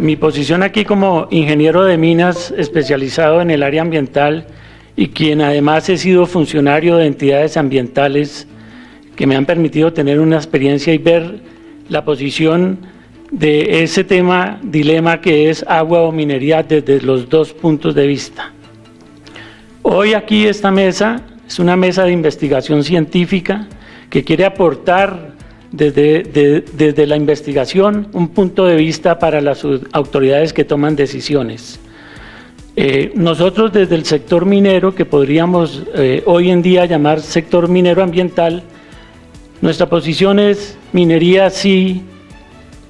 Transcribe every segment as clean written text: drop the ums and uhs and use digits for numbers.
mi posición aquí como ingeniero de minas especializado en el área ambiental y quien además he sido funcionario de entidades ambientales que me han permitido tener una experiencia y ver la posición de ese dilema que es agua o minería desde los dos puntos de vista. Hoy aquí esta mesa es una mesa de investigación científica que quiere aportar desde la investigación un punto de vista para las autoridades que toman decisiones. Nosotros desde el sector minero, que podríamos hoy en día llamar sector minero ambiental, nuestra posición es minería sí,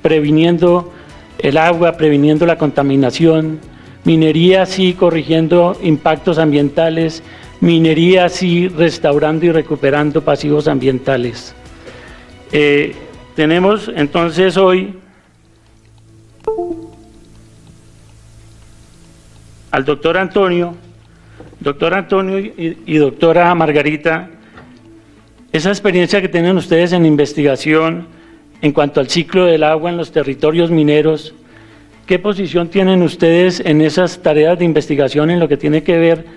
previniendo el agua, previniendo la contaminación, minería sí, corrigiendo impactos ambientales, minería sí, restaurando y recuperando pasivos ambientales. Tenemos entonces hoy al doctor Antonio y doctora Margarita, esa experiencia que tienen ustedes en investigación en cuanto al ciclo del agua en los territorios mineros, ¿qué posición tienen ustedes en esas tareas de investigación en lo que tiene que ver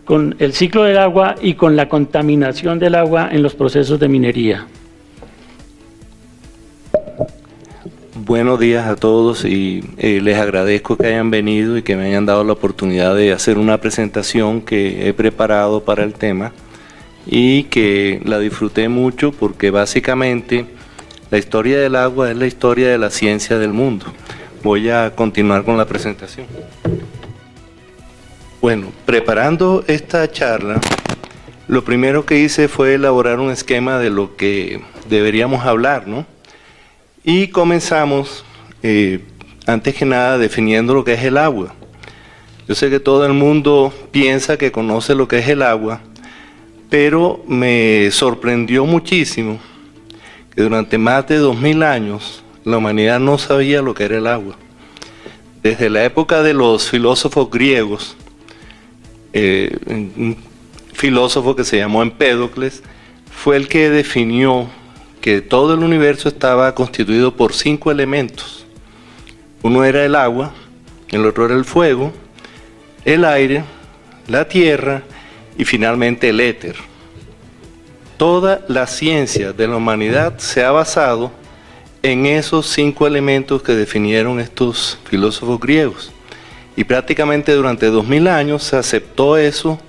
con el ciclo del agua y con la contaminación del agua en los procesos de minería? Buenos días a todos y les agradezco que hayan venido y que me hayan dado la oportunidad de hacer una presentación que he preparado para el tema y que la disfruté mucho porque básicamente la historia del agua es la historia de la ciencia del mundo. Voy a continuar con la presentación. Bueno, preparando esta charla, lo primero que hice fue elaborar un esquema de lo que deberíamos hablar, ¿no? Y comenzamos, antes que nada, definiendo lo que es el agua. Yo sé que todo el mundo piensa que conoce lo que es el agua, pero me sorprendió muchísimo que durante más de 2000 años la humanidad no sabía lo que era el agua. Desde la época de los filósofos griegos, un filósofo que se llamó Empédocles fue el que definió que todo el universo estaba constituido por 5 elementos. Uno era el agua, el otro era el fuego, el aire, la tierra y finalmente el éter. Toda la ciencia de la humanidad se ha basado en esos 5 elementos que definieron estos filósofos griegos. Y prácticamente durante 2000 años se aceptó eso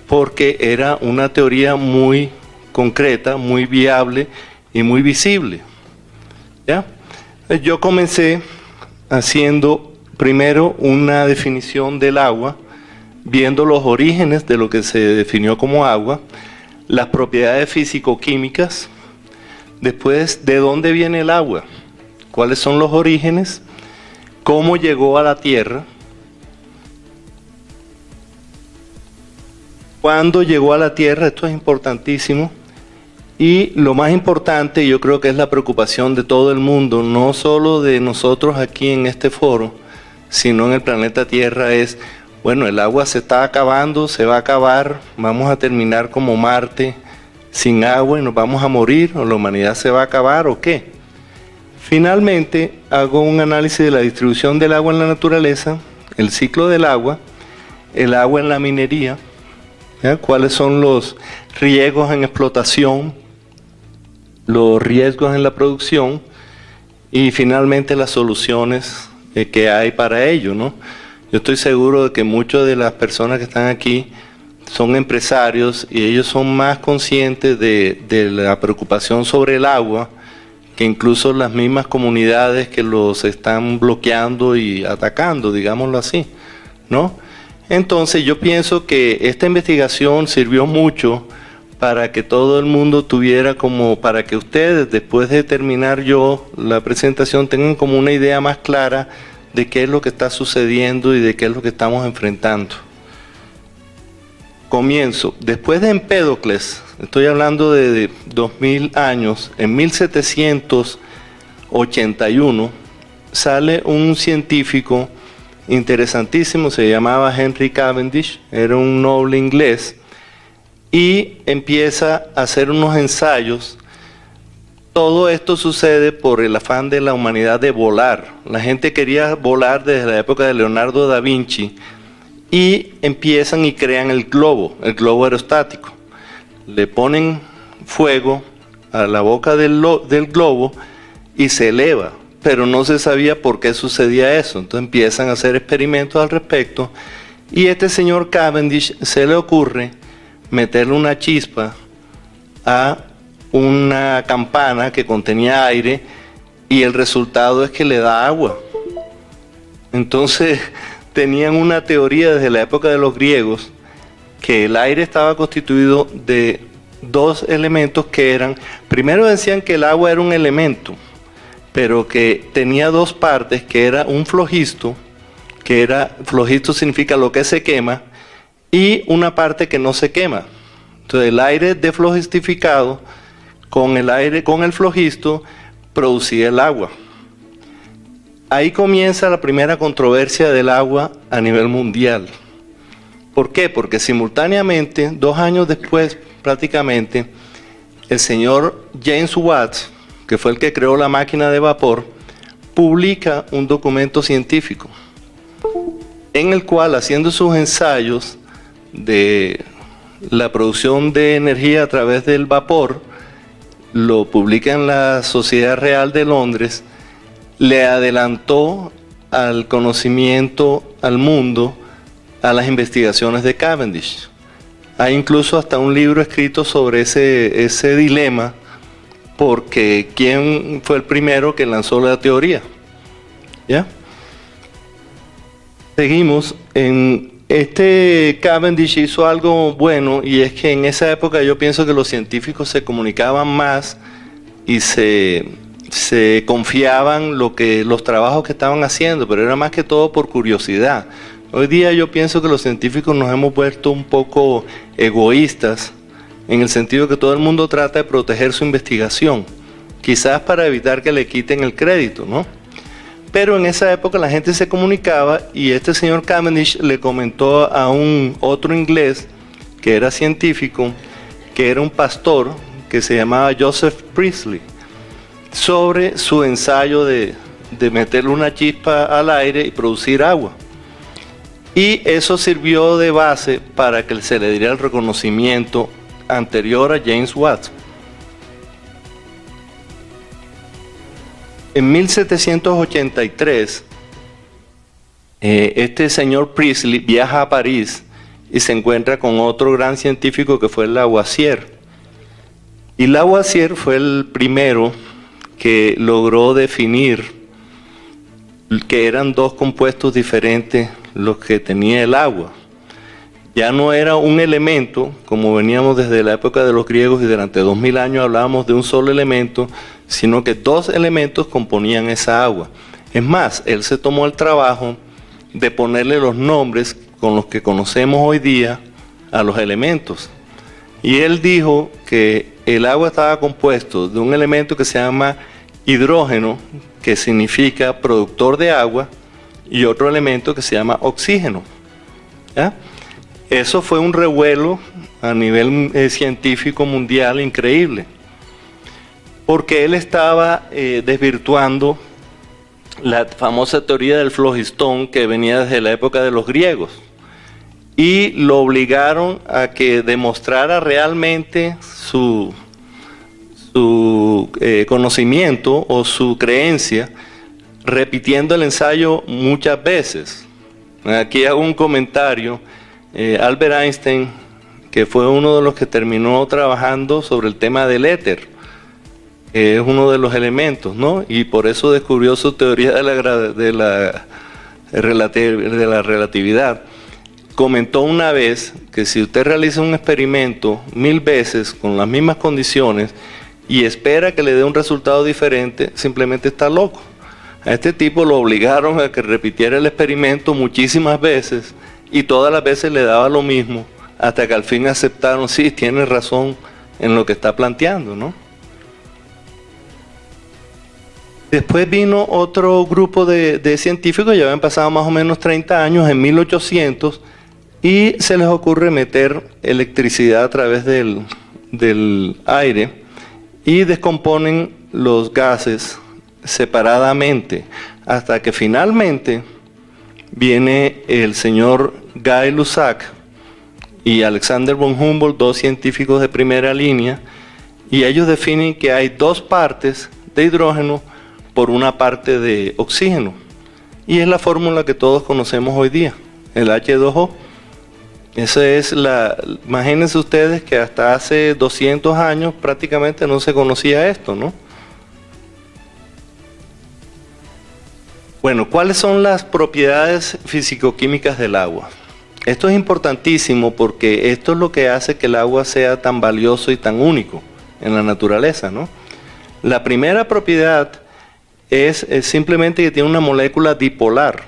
porque era una teoría muy concreta, muy viable y muy visible. ¿Ya? Yo comencé haciendo primero una definición del agua, viendo los orígenes de lo que se definió como agua, las propiedades físico-químicas, después de dónde viene el agua, cuáles son los orígenes, cómo llegó a la tierra, cuándo llegó a la tierra, esto es importantísimo. Y lo más importante, yo creo que es la preocupación de todo el mundo, no solo de nosotros aquí en este foro, sino en el planeta Tierra, es, bueno, el agua se está acabando, se va a acabar, vamos a terminar como Marte sin agua y nos vamos a morir, o la humanidad se va a acabar, o qué. Finalmente, hago un análisis de la distribución del agua en la naturaleza, el ciclo del agua, el agua en la minería, ¿ya? Cuáles son los riesgos en explotación, los riesgos en la producción y finalmente las soluciones que hay para ello, ¿no? Yo estoy seguro de que muchas de las personas que están aquí son empresarios y ellos son más conscientes de la preocupación sobre el agua que incluso las mismas comunidades que los están bloqueando y atacando, digámoslo así, ¿no? Entonces yo pienso que esta investigación sirvió mucho para que todo el mundo tuviera para que ustedes, después de terminar yo la presentación, tengan como una idea más clara de qué es lo que está sucediendo y de qué es lo que estamos enfrentando. Comienzo. Después de Empédocles, estoy hablando de 2000 años, en 1781 sale un científico interesantísimo, se llamaba Henry Cavendish, era un noble inglés, y empieza a hacer unos ensayos Todo esto sucede por el afán de la humanidad de volar. La gente quería volar desde la época de Leonardo da Vinci y empiezan y crean el globo aerostático. Le ponen fuego a la boca del globo y se eleva, pero no se sabía por qué sucedía eso. Entonces empiezan a hacer experimentos al respecto y este señor Cavendish se le ocurre meterle una chispa a una campana que contenía aire y el resultado es que le da agua. Entonces tenían una teoría desde la época de los griegos que el aire estaba constituido de dos elementos que eran, primero decían que el agua era un elemento, pero que tenía dos partes, que era un flogisto, flogisto significa lo que se quema, y una parte que no se quema. Entonces el aire deflogistificado con el flogisto producía el agua. Ahí comienza la primera controversia del agua a nivel mundial. ¿Por qué? Porque simultáneamente, 2 años después prácticamente, el señor James Watt, que fue el que creó la máquina de vapor, publica un documento científico en el cual, haciendo sus ensayos de la producción de energía a través del vapor, lo publica en la Sociedad Real de Londres, le adelantó al conocimiento, al mundo, a las investigaciones de Cavendish. Hay incluso hasta un libro escrito sobre ese dilema, porque ¿quién fue el primero que lanzó la teoría? ¿Ya? Seguimos. Cavendish hizo algo bueno, y es que en esa época yo pienso que los científicos se comunicaban más y se confiaban los trabajos que estaban haciendo, pero era más que todo por curiosidad. Hoy día yo pienso que los científicos nos hemos vuelto un poco egoístas, en el sentido que todo el mundo trata de proteger su investigación, quizás para evitar que le quiten el crédito, ¿no? Pero en esa época la gente se comunicaba y este señor Cavendish le comentó a otro inglés que era científico, que era un pastor, que se llamaba Joseph Priestley, sobre su ensayo de meterle una chispa al aire y producir agua. Y eso sirvió de base para que se le diera el reconocimiento anterior a James Watt. En 1783, este señor Priestley viaja a París y se encuentra con otro gran científico que fue Lavoisier. Y Lavoisier fue el primero que logró definir que eran dos compuestos diferentes los que tenía el agua. Ya no era un elemento, como veníamos desde la época de los griegos y durante 2000 años hablábamos de un solo elemento, sino que dos elementos componían esa agua. Es más, él se tomó el trabajo de ponerle los nombres con los que conocemos hoy día a los elementos. Y él dijo que el agua estaba compuesto de un elemento que se llama hidrógeno, que significa productor de agua, y otro elemento que se llama oxígeno. ¿Ya? Eso fue un revuelo a nivel científico mundial increíble, porque él estaba desvirtuando la famosa teoría del flogistón que venía desde la época de los griegos, y lo obligaron a que demostrara realmente su conocimiento o su creencia, repitiendo el ensayo muchas veces. Aquí hago un comentario. Albert Einstein, que fue uno de los que terminó trabajando sobre el tema del éter, es uno de los elementos, ¿no? Y por eso descubrió su teoría de la relatividad. Comentó una vez que si usted realiza un experimento 1000 veces con las mismas condiciones y espera que le dé un resultado diferente, simplemente está loco. A este tipo lo obligaron a que repitiera el experimento muchísimas veces y todas las veces le daba lo mismo, hasta que al fin aceptaron, sí, tiene razón en lo que está planteando, ¿no? Después vino otro grupo de científicos, ya habían pasado más o menos 30 años, en 1800, y se les ocurre meter electricidad a través del aire y descomponen los gases separadamente, hasta que finalmente viene el señor Gay-Lussac y Alexander von Humboldt, dos científicos de primera línea, y ellos definen que hay dos partes de hidrógeno por una parte de oxígeno. Y es la fórmula que todos conocemos hoy día, el H2O. Imagínense ustedes que hasta hace 200 años prácticamente no se conocía esto, ¿no? Bueno, ¿cuáles son las propiedades físico-químicas del agua? Esto es importantísimo porque esto es lo que hace que el agua sea tan valioso y tan único en la naturaleza, ¿no? La primera propiedad es simplemente que tiene una molécula dipolar.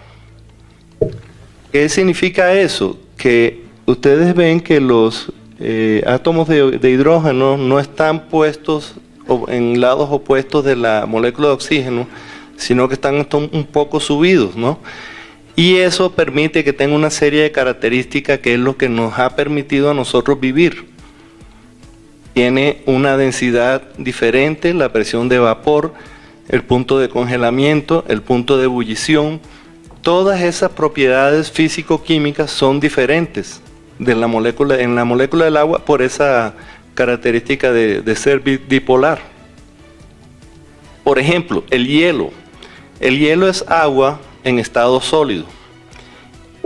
¿Qué significa eso? Que ustedes ven que los átomos de hidrógeno no están puestos en lados opuestos de la molécula de oxígeno, sino que están un poco subidos, ¿no? Y eso permite que tenga una serie de características que es lo que nos ha permitido a nosotros vivir. Tiene una densidad diferente, la presión de vapor, el punto de congelamiento, el punto de ebullición. Todas esas propiedades físico-químicas son diferentes en la molécula del agua por esa característica de ser bipolar. Por ejemplo, el hielo. El hielo es agua en estado sólido.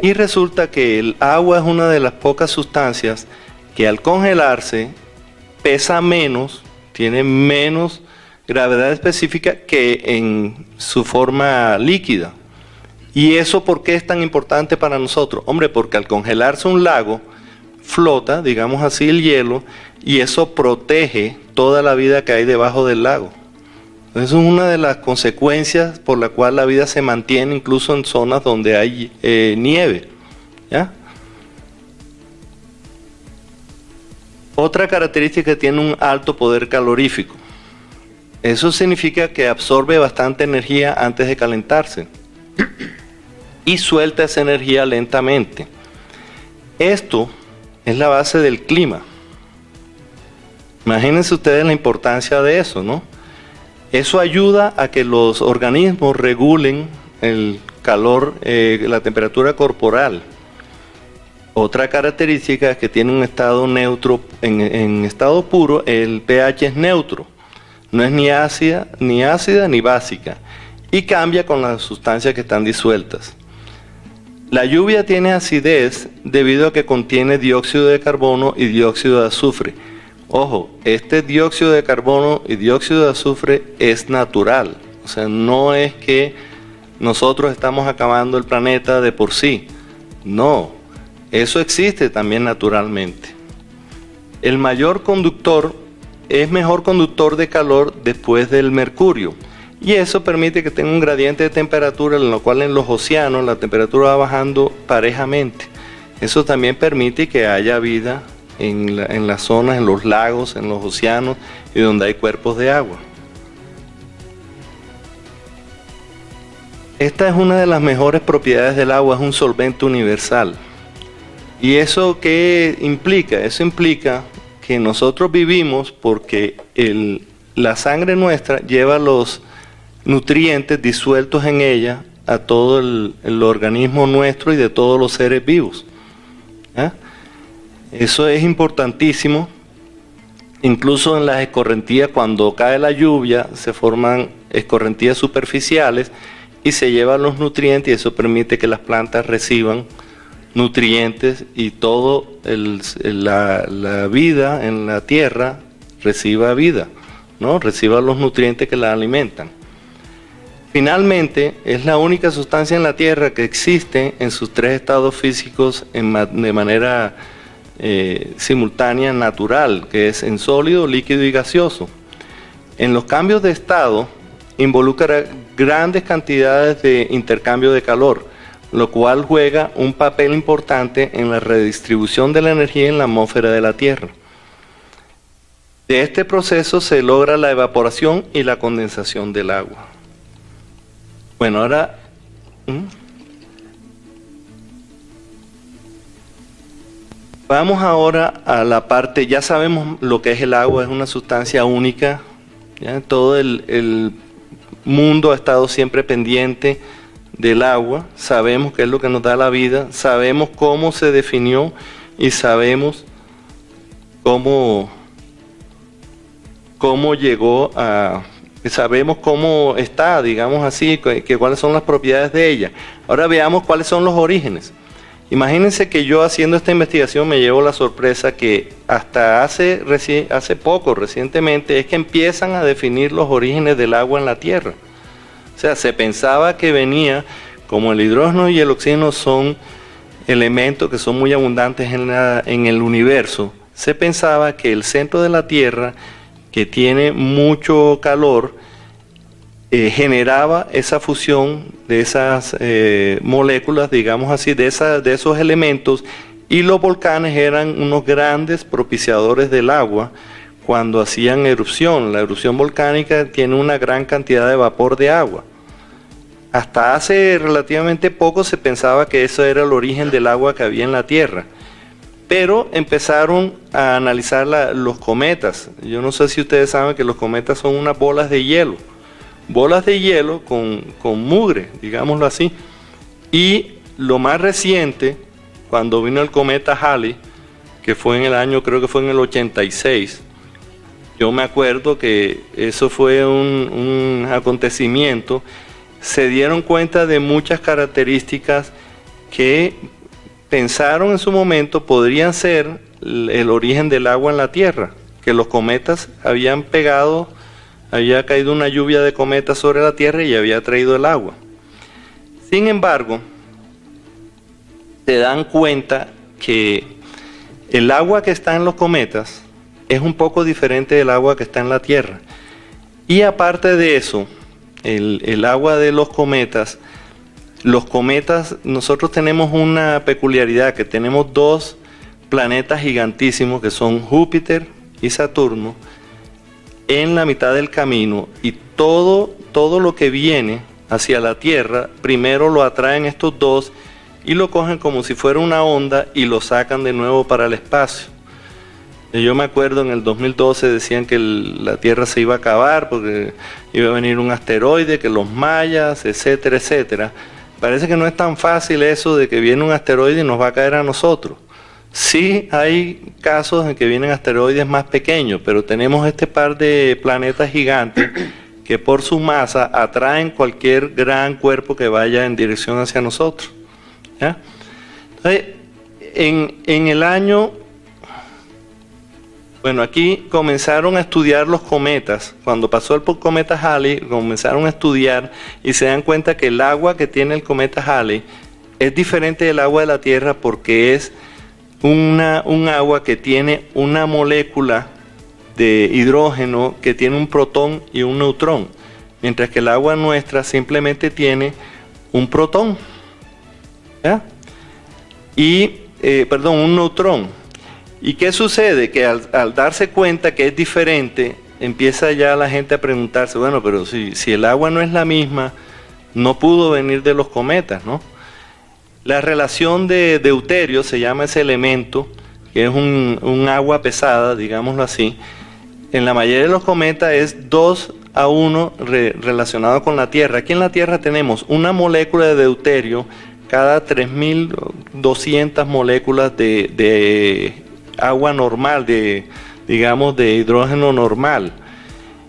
Y resulta que el agua es una de las pocas sustancias que al congelarse pesa menos, tiene menos gravedad específica que en su forma líquida. ¿Y eso por qué es tan importante para nosotros? Hombre, porque al congelarse un lago, flota, digamos así, el hielo, y eso protege toda la vida que hay debajo del lago. Eso es una de las consecuencias por la cual la vida se mantiene incluso en zonas donde hay nieve, ¿ya? Otra característica, que tiene un alto poder calorífico. Eso significa que absorbe bastante energía antes de calentarse y suelta esa energía lentamente. Esto es la base del clima. Imagínense ustedes la importancia de eso, ¿no? Eso ayuda a que los organismos regulen el calor, la temperatura corporal. Otra característica es que tiene un estado neutro, en estado puro el pH es neutro. No es ni ácida ni básica. Y cambia con las sustancias que están disueltas. La lluvia tiene acidez debido a que contiene dióxido de carbono y dióxido de azufre. Ojo, este dióxido de carbono y dióxido de azufre es natural. O sea, no es que nosotros estamos acabando el planeta de por sí. No, eso existe también naturalmente. El mayor conductor es mejor conductor de calor después del mercurio. Y eso permite que tenga un gradiente de temperatura en lo cual en los océanos la temperatura va bajando parejamente. Eso también permite que haya vida en las zonas, en los lagos, en los océanos y donde hay cuerpos de agua. Esta es una de las mejores propiedades del agua, es un solvente universal. ¿Y eso qué implica? Eso implica que nosotros vivimos porque la sangre nuestra lleva los nutrientes disueltos en ella a todo el organismo nuestro y de todos los seres vivos. ¿Ah? Eso es importantísimo. Incluso en las escorrentías, cuando cae la lluvia, se forman escorrentías superficiales y se llevan los nutrientes, y eso permite que las plantas reciban nutrientes y toda la vida en la tierra reciba vida, ¿no? Reciba los nutrientes que la alimentan. Finalmente, es la única sustancia en la tierra que existe en sus tres estados físicos de manera simultánea, natural, que es en sólido, líquido y gaseoso. En los cambios de estado involucra grandes cantidades de intercambio de calor, lo cual juega un papel importante en la redistribución de la energía en la atmósfera de la Tierra. De este proceso se logra la evaporación y la condensación del agua. Bueno, ahora vamos ahora a la parte, ya sabemos lo que es el agua, es una sustancia única ¿ya? Todo el mundo ha estado siempre pendiente del agua, sabemos qué es lo que nos da la vida, sabemos cómo se definió y sabemos cómo llegó a... Sabemos cómo está, digamos así, cuáles son las propiedades de ella. Ahora veamos cuáles son los orígenes. Imagínense que yo haciendo esta investigación me llevo la sorpresa que hasta hace poco, recientemente, es que empiezan a definir los orígenes del agua en la Tierra. O sea, se pensaba que venía, como el hidrógeno y el oxígeno son elementos que son muy abundantes en el universo, se pensaba que el centro de la Tierra, que tiene mucho calor, generaba esa fusión de esas moléculas, digamos así, de esos elementos, y los volcanes eran unos grandes propiciadores del agua cuando hacían erupción. La erupción volcánica tiene una gran cantidad de vapor de agua. Hasta hace relativamente poco se pensaba que eso era el origen del agua que había en la Tierra. Pero empezaron a analizar los cometas. Yo no sé si ustedes saben que los cometas son unas bolas de hielo. Bolas de hielo con mugre, digámoslo así. Y lo más reciente, cuando vino el cometa Halley, que fue en el año, creo que fue en el 86, yo me acuerdo que eso fue un acontecimiento, se dieron cuenta de muchas características que pensaron en su momento podrían ser el origen del agua en la Tierra, que los cometas había caído una lluvia de cometas sobre la Tierra y había traído el agua. Sin embargo, se dan cuenta que el agua que está en los cometas es un poco diferente del agua que está en la Tierra. Y aparte de eso, el agua de los cometas, nosotros tenemos una peculiaridad, que tenemos dos planetas gigantísimos que son Júpiter y Saturno en la mitad del camino, y todo lo que viene hacia la Tierra, primero lo atraen estos dos y lo cogen como si fuera una onda y lo sacan de nuevo para el espacio. Yo me acuerdo en el 2012 decían que la Tierra se iba a acabar porque iba a venir un asteroide, que los mayas, etcétera, etcétera. Parece que no es tan fácil eso de que viene un asteroide y nos va a caer a nosotros. Sí hay casos en que vienen asteroides más pequeños, pero tenemos este par de planetas gigantes que por su masa atraen cualquier gran cuerpo que vaya en dirección hacia nosotros, ¿ya? Entonces, en el año... Bueno, aquí comenzaron a estudiar los cometas. Cuando pasó el cometa Halley, comenzaron a estudiar y se dan cuenta que el agua que tiene el cometa Halley es diferente del agua de la Tierra porque es un agua que tiene una molécula de hidrógeno que tiene un protón y un neutrón, mientras que el agua nuestra simplemente tiene un protón, ¿ya? Un neutrón. ¿Y qué sucede? Que al darse cuenta que es diferente, empieza ya la gente a preguntarse, bueno, pero si el agua no es la misma, no pudo venir de los cometas, ¿no? La relación de deuterio, se llama ese elemento, que es un agua pesada, digámoslo así. En la mayoría de los cometas es 2:1 relacionado con la Tierra. Aquí en la Tierra tenemos una molécula de deuterio cada 3.200 moléculas de agua normal, de hidrógeno normal,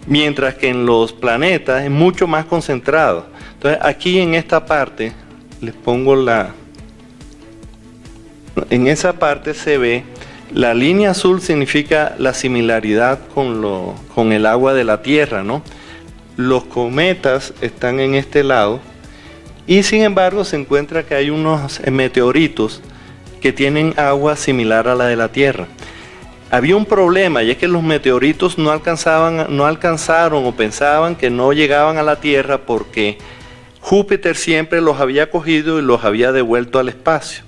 mientras que en los planetas es mucho más concentrado. Entonces aquí en esta parte, les pongo en esa parte se ve, la línea azul significa la similaridad con el agua de la Tierra, ¿no? Los cometas están en este lado, y sin embargo se encuentra que hay unos meteoritos que tienen agua similar a la de la Tierra. Había un problema, y es que los meteoritos no alcanzaron o pensaban que no llegaban a la Tierra porque Júpiter siempre los había cogido y los había devuelto al espacio.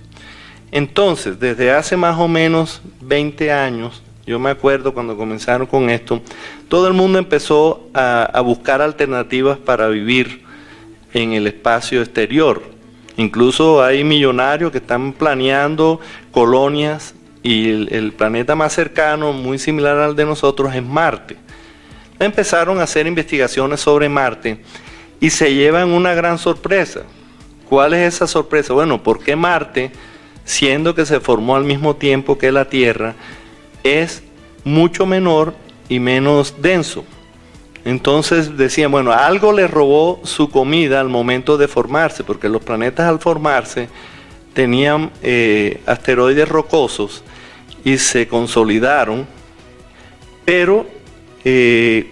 Entonces, desde hace más o menos 20 años, yo me acuerdo cuando comenzaron con esto, todo el mundo empezó a buscar alternativas para vivir en el espacio exterior. Incluso hay millonarios que están planeando colonias y el planeta más cercano, muy similar al de nosotros, es Marte. empezaron a hacer investigaciones sobre Marte y se llevan una gran sorpresa. ¿Cuál es esa sorpresa? Bueno, ¿por qué Marte, siendo que se formó al mismo tiempo que la Tierra, es mucho menor y menos denso? Entonces decían, bueno, algo le robó su comida al momento de formarse, porque los planetas al formarse tenían asteroides rocosos y se consolidaron, pero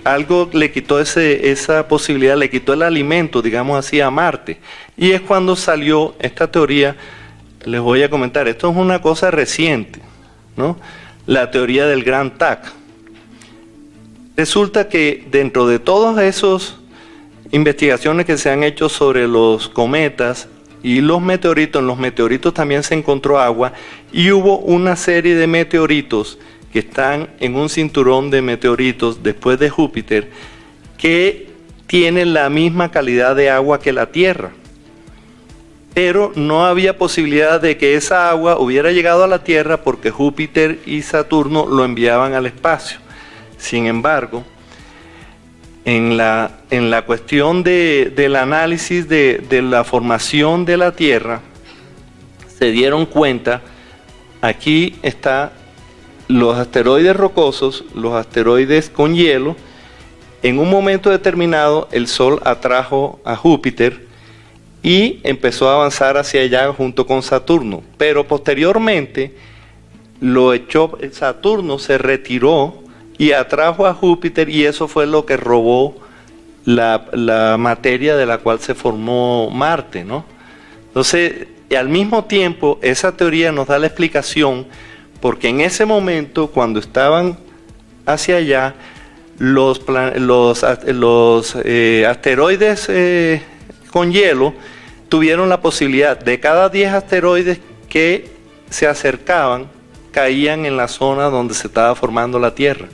algo le quitó esa posibilidad, le quitó el alimento, digamos así, a Marte. Y es cuando salió esta teoría, les voy a comentar, esto es una cosa reciente, ¿no? La teoría del Gran TAC. Resulta que dentro de todas esas investigaciones que se han hecho sobre los cometas y los meteoritos, en los meteoritos también se encontró agua y hubo una serie de meteoritos que están en un cinturón de meteoritos después de Júpiter que tienen la misma calidad de agua que la Tierra. Pero no había posibilidad de que esa agua hubiera llegado a la Tierra porque Júpiter y Saturno lo enviaban al espacio. Sin embargo, en la cuestión del análisis de la formación de la Tierra, se dieron cuenta, aquí está los asteroides rocosos, los asteroides con hielo. En un momento determinado el Sol atrajo a Júpiter y empezó a avanzar hacia allá junto con Saturno, pero posteriormente Saturno se retiró y atrajo a Júpiter y eso fue lo que robó la materia de la cual se formó Marte, ¿no? Entonces, al mismo tiempo, esa teoría nos da la explicación porque en ese momento, cuando estaban hacia allá, los asteroides con hielo tuvieron la posibilidad de cada 10 asteroides que se acercaban, caían en la zona donde se estaba formando la Tierra.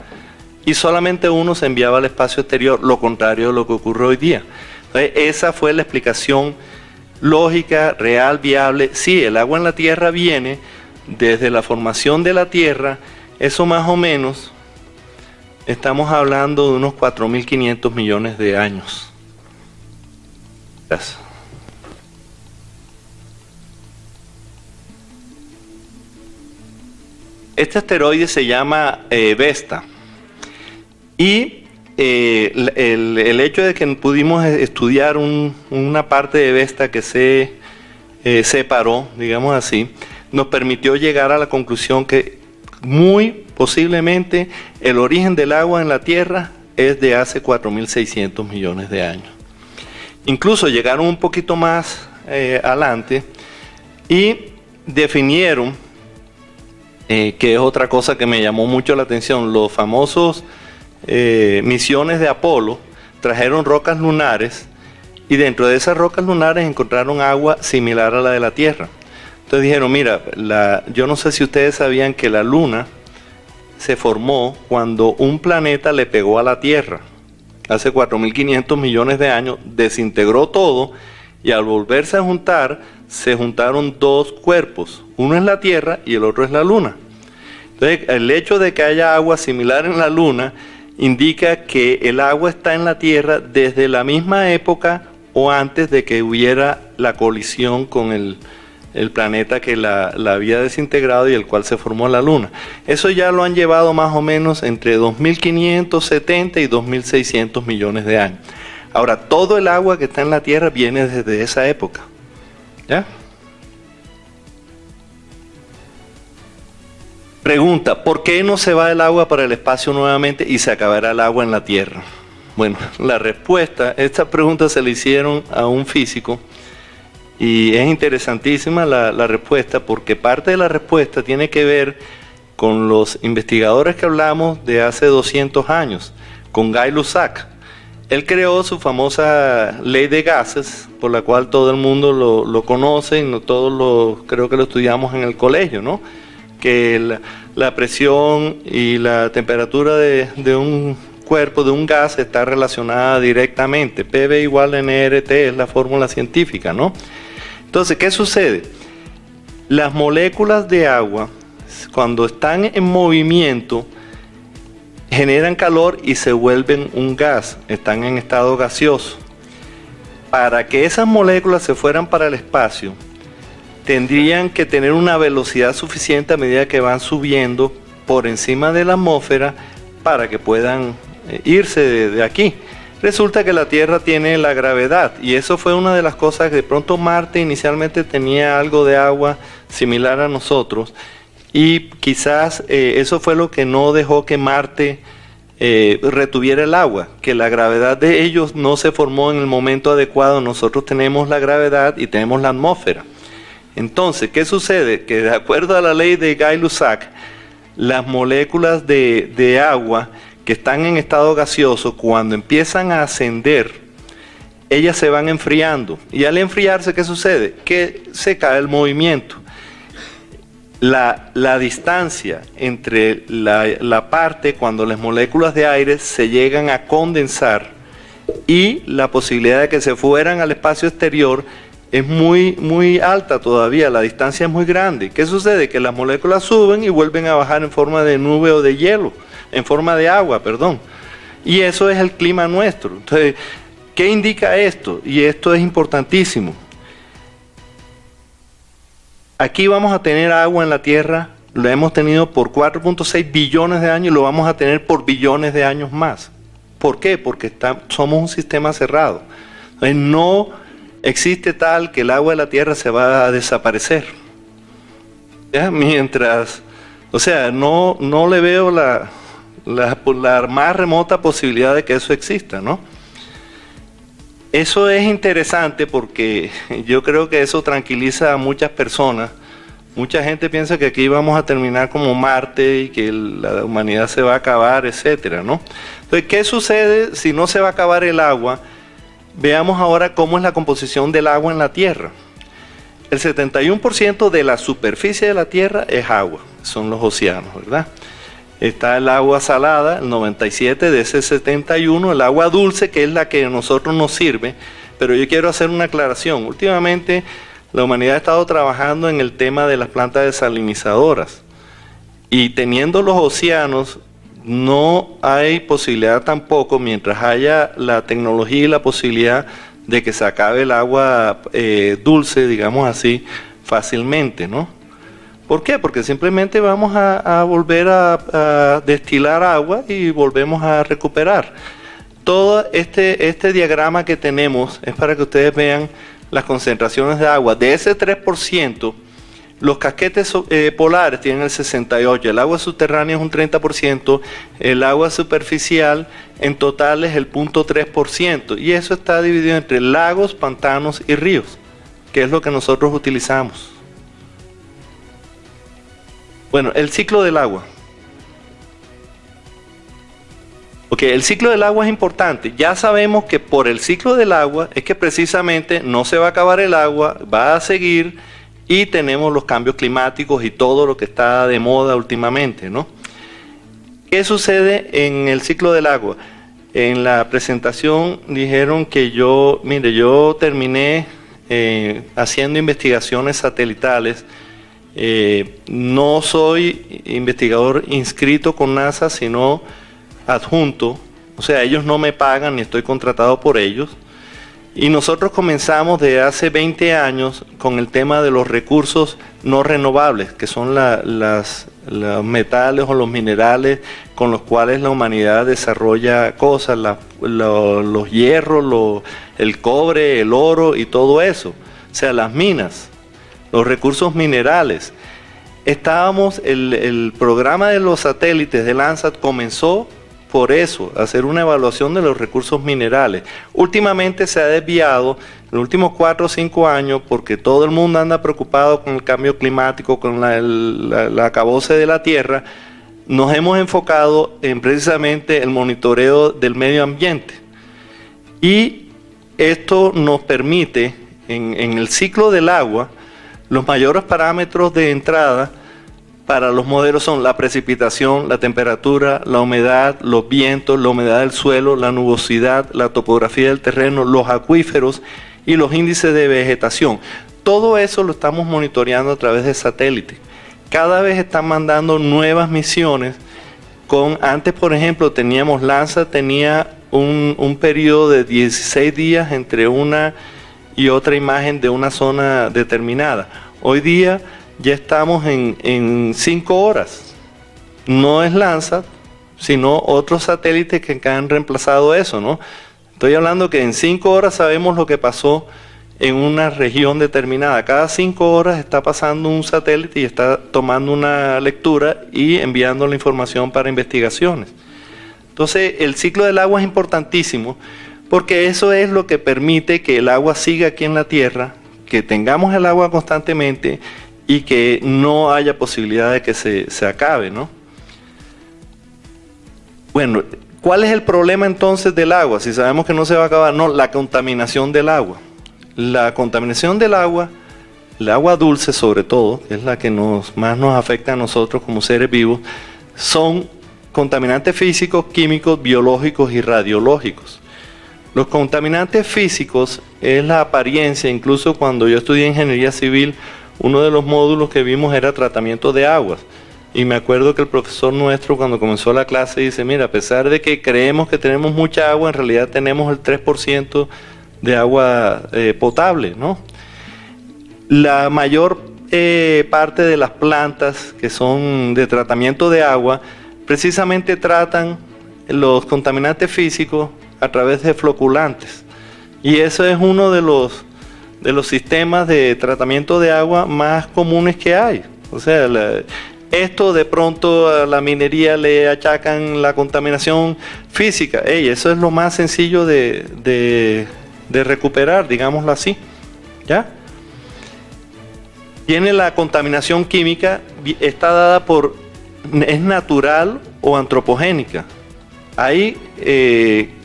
Y solamente uno se enviaba al espacio exterior, lo contrario de lo que ocurre hoy día. Entonces, esa fue la explicación lógica, real, viable. Sí, el agua en la Tierra viene desde la formación de la Tierra, eso más o menos, estamos hablando de unos 4.500 millones de años. Gracias. Este asteroide se llama Vesta. Y el hecho de que pudimos estudiar una parte de Vesta que se separó, digamos así, nos permitió llegar a la conclusión que muy posiblemente el origen del agua en la Tierra es de hace 4.600 millones de años. Incluso llegaron un poquito más adelante y definieron, que es otra cosa que me llamó mucho la atención, los famosos misiones de Apolo trajeron rocas lunares y dentro de esas rocas lunares encontraron agua similar a la de la Tierra. Entonces dijeron, mira, yo no sé si ustedes sabían que la Luna se formó cuando un planeta le pegó a la Tierra. Hace 4.500 millones de años desintegró todo y al volverse a juntar, se juntaron dos cuerpos. Uno es la Tierra y el otro es la Luna. Entonces, el hecho de que haya agua similar en la Luna indica que el agua está en la Tierra desde la misma época o antes de que hubiera la colisión con el planeta que la había desintegrado y el cual se formó la Luna. Eso ya lo han llevado más o menos entre 2.570 y 2.600 millones de años. Ahora, todo el agua que está en la Tierra viene desde esa época. ¿Ya? Pregunta, ¿por qué no se va el agua para el espacio nuevamente y se acabará el agua en la Tierra? Bueno, la respuesta, esta pregunta se le hicieron a un físico y es interesantísima la respuesta porque parte de la respuesta tiene que ver con los investigadores que hablamos de hace 200 años, con Guy Lussac. Él creó su famosa ley de gases, por la cual todo el mundo lo conoce, y no todos creo que lo estudiamos en el colegio, ¿no? Que la presión y la temperatura de un cuerpo, de un gas, está relacionada directamente. PV igual a nRT es la fórmula científica, ¿no? Entonces, ¿qué sucede? Las moléculas de agua, cuando están en movimiento, generan calor y se vuelven un gas, están en estado gaseoso. Para que esas moléculas se fueran para el espacio, tendrían que tener una velocidad suficiente a medida que van subiendo por encima de la atmósfera para que puedan irse de aquí. Resulta que la Tierra tiene la gravedad y eso fue una de las cosas que de pronto Marte inicialmente tenía algo de agua similar a nosotros y quizás eso fue lo que no dejó que Marte retuviera el agua, que la gravedad de ellos no se formó en el momento adecuado. Nosotros tenemos la gravedad y tenemos la atmósfera. Entonces, ¿qué sucede? Que de acuerdo a la ley de Gay-Lussac, las moléculas de agua que están en estado gaseoso, cuando empiezan a ascender, ellas se van enfriando. Y al enfriarse, ¿qué sucede? Que se cae el movimiento. La distancia entre la parte cuando las moléculas de aire se llegan a condensar y la posibilidad de que se fueran al espacio exterior es muy alta todavía, la distancia es muy grande. ¿Qué sucede? Que las moléculas suben y vuelven a bajar en forma de nube o de hielo, en forma de agua, perdón. Y eso es el clima nuestro. Entonces, ¿qué indica esto? Y esto es importantísimo. Aquí vamos a tener agua en la Tierra, lo hemos tenido por 4.6 billones de años y lo vamos a tener por billones de años más. ¿Por qué? Porque somos un sistema cerrado. Entonces, no existe tal que el agua de la Tierra se va a desaparecer. ¿Ya? Mientras, o sea, no le veo la más remota posibilidad de que eso exista, ¿no? Eso es interesante porque yo creo que eso tranquiliza a muchas personas. Mucha gente piensa que aquí vamos a terminar como Marte y que la humanidad se va a acabar, etcétera, ¿no? Entonces, ¿qué sucede si no se va a acabar el agua? Veamos ahora cómo es la composición del agua en la Tierra. El 71% de la superficie de la Tierra es agua, son los océanos, ¿verdad? Está el agua salada, el 97% de ese 71%, el agua dulce, que es la que a nosotros nos sirve. Pero yo quiero hacer una aclaración. Últimamente la humanidad ha estado trabajando en el tema de las plantas desalinizadoras. Y teniendo los océanos, no hay posibilidad tampoco, mientras haya la tecnología y la posibilidad de que se acabe el agua dulce, digamos así, fácilmente, ¿no? ¿Por qué? Porque simplemente vamos a volver a destilar agua y volvemos a recuperar. Todo este diagrama que tenemos es para que ustedes vean las concentraciones de agua. De ese 3%, los casquetes polares tienen el 68%, el agua subterránea es un 30%, el agua superficial en total es el 0.3%. Y eso está dividido entre lagos, pantanos y ríos, que es lo que nosotros utilizamos. Bueno, el ciclo del agua. Ok, el ciclo del agua es importante. Ya sabemos que por el ciclo del agua es que precisamente no se va a acabar el agua, va a seguir y tenemos los cambios climáticos y todo lo que está de moda últimamente, ¿no? ¿Qué sucede en el ciclo del agua? En la presentación dijeron que yo terminé haciendo investigaciones satelitales. No soy investigador inscrito con NASA, sino adjunto, o sea, ellos no me pagan ni estoy contratado por ellos. Y nosotros comenzamos desde hace 20 años con el tema de los recursos no renovables, que son los metales o los minerales con los cuales la humanidad desarrolla cosas, los hierros, el cobre, el oro y todo eso, o sea, las minas. Los recursos minerales. El programa de los satélites de Landsat comenzó por eso, hacer una evaluación de los recursos minerales. Últimamente se ha desviado, en los últimos 4 o 5 años, porque todo el mundo anda preocupado con el cambio climático, con el acabose de la Tierra, nos hemos enfocado en precisamente el monitoreo del medio ambiente. Y esto nos permite, en el ciclo del agua, los mayores parámetros de entrada para los modelos son la precipitación, la temperatura, la humedad, los vientos, la humedad del suelo, la nubosidad, la topografía del terreno, los acuíferos y los índices de vegetación. Todo eso lo estamos monitoreando a través de satélite. Cada vez están mandando nuevas misiones Antes, por ejemplo, teníamos Landsat, tenía un periodo de 16 días entre una y otra imagen de una zona determinada. Hoy día ya estamos en 5 horas. No es Landsat, sino otros satélites que han reemplazado eso, ¿no? Estoy hablando que en 5 horas sabemos lo que pasó en una región determinada. Cada 5 horas está pasando un satélite y está tomando una lectura y enviando la información para investigaciones. Entonces, el ciclo del agua es importantísimo porque eso es lo que permite que el agua siga aquí en la Tierra, que tengamos el agua constantemente y que no haya posibilidad de que se acabe, ¿no? Bueno, ¿cuál es el problema entonces del agua? Si sabemos que no se va a acabar, no, la contaminación del agua. La contaminación del agua, el agua dulce sobre todo, que es la que más nos afecta a nosotros como seres vivos, son contaminantes físicos, químicos, biológicos y radiológicos. Los contaminantes físicos es la apariencia, incluso cuando yo estudié ingeniería civil, uno de los módulos que vimos era tratamiento de aguas. Y me acuerdo que el profesor nuestro cuando comenzó la clase dice, mira, a pesar de que creemos que tenemos mucha agua, en realidad tenemos el 3% de agua potable, ¿no? La mayor parte de las plantas que son de tratamiento de agua precisamente tratan los contaminantes físicos a través de floculantes. Y eso es uno de los sistemas de tratamiento de agua más comunes que hay. O sea, esto de pronto a la minería le achacan la contaminación física. Eso es lo más sencillo de recuperar, digámoslo así. ¿Ya? Tiene la contaminación química, está dada es natural o antropogénica. Hay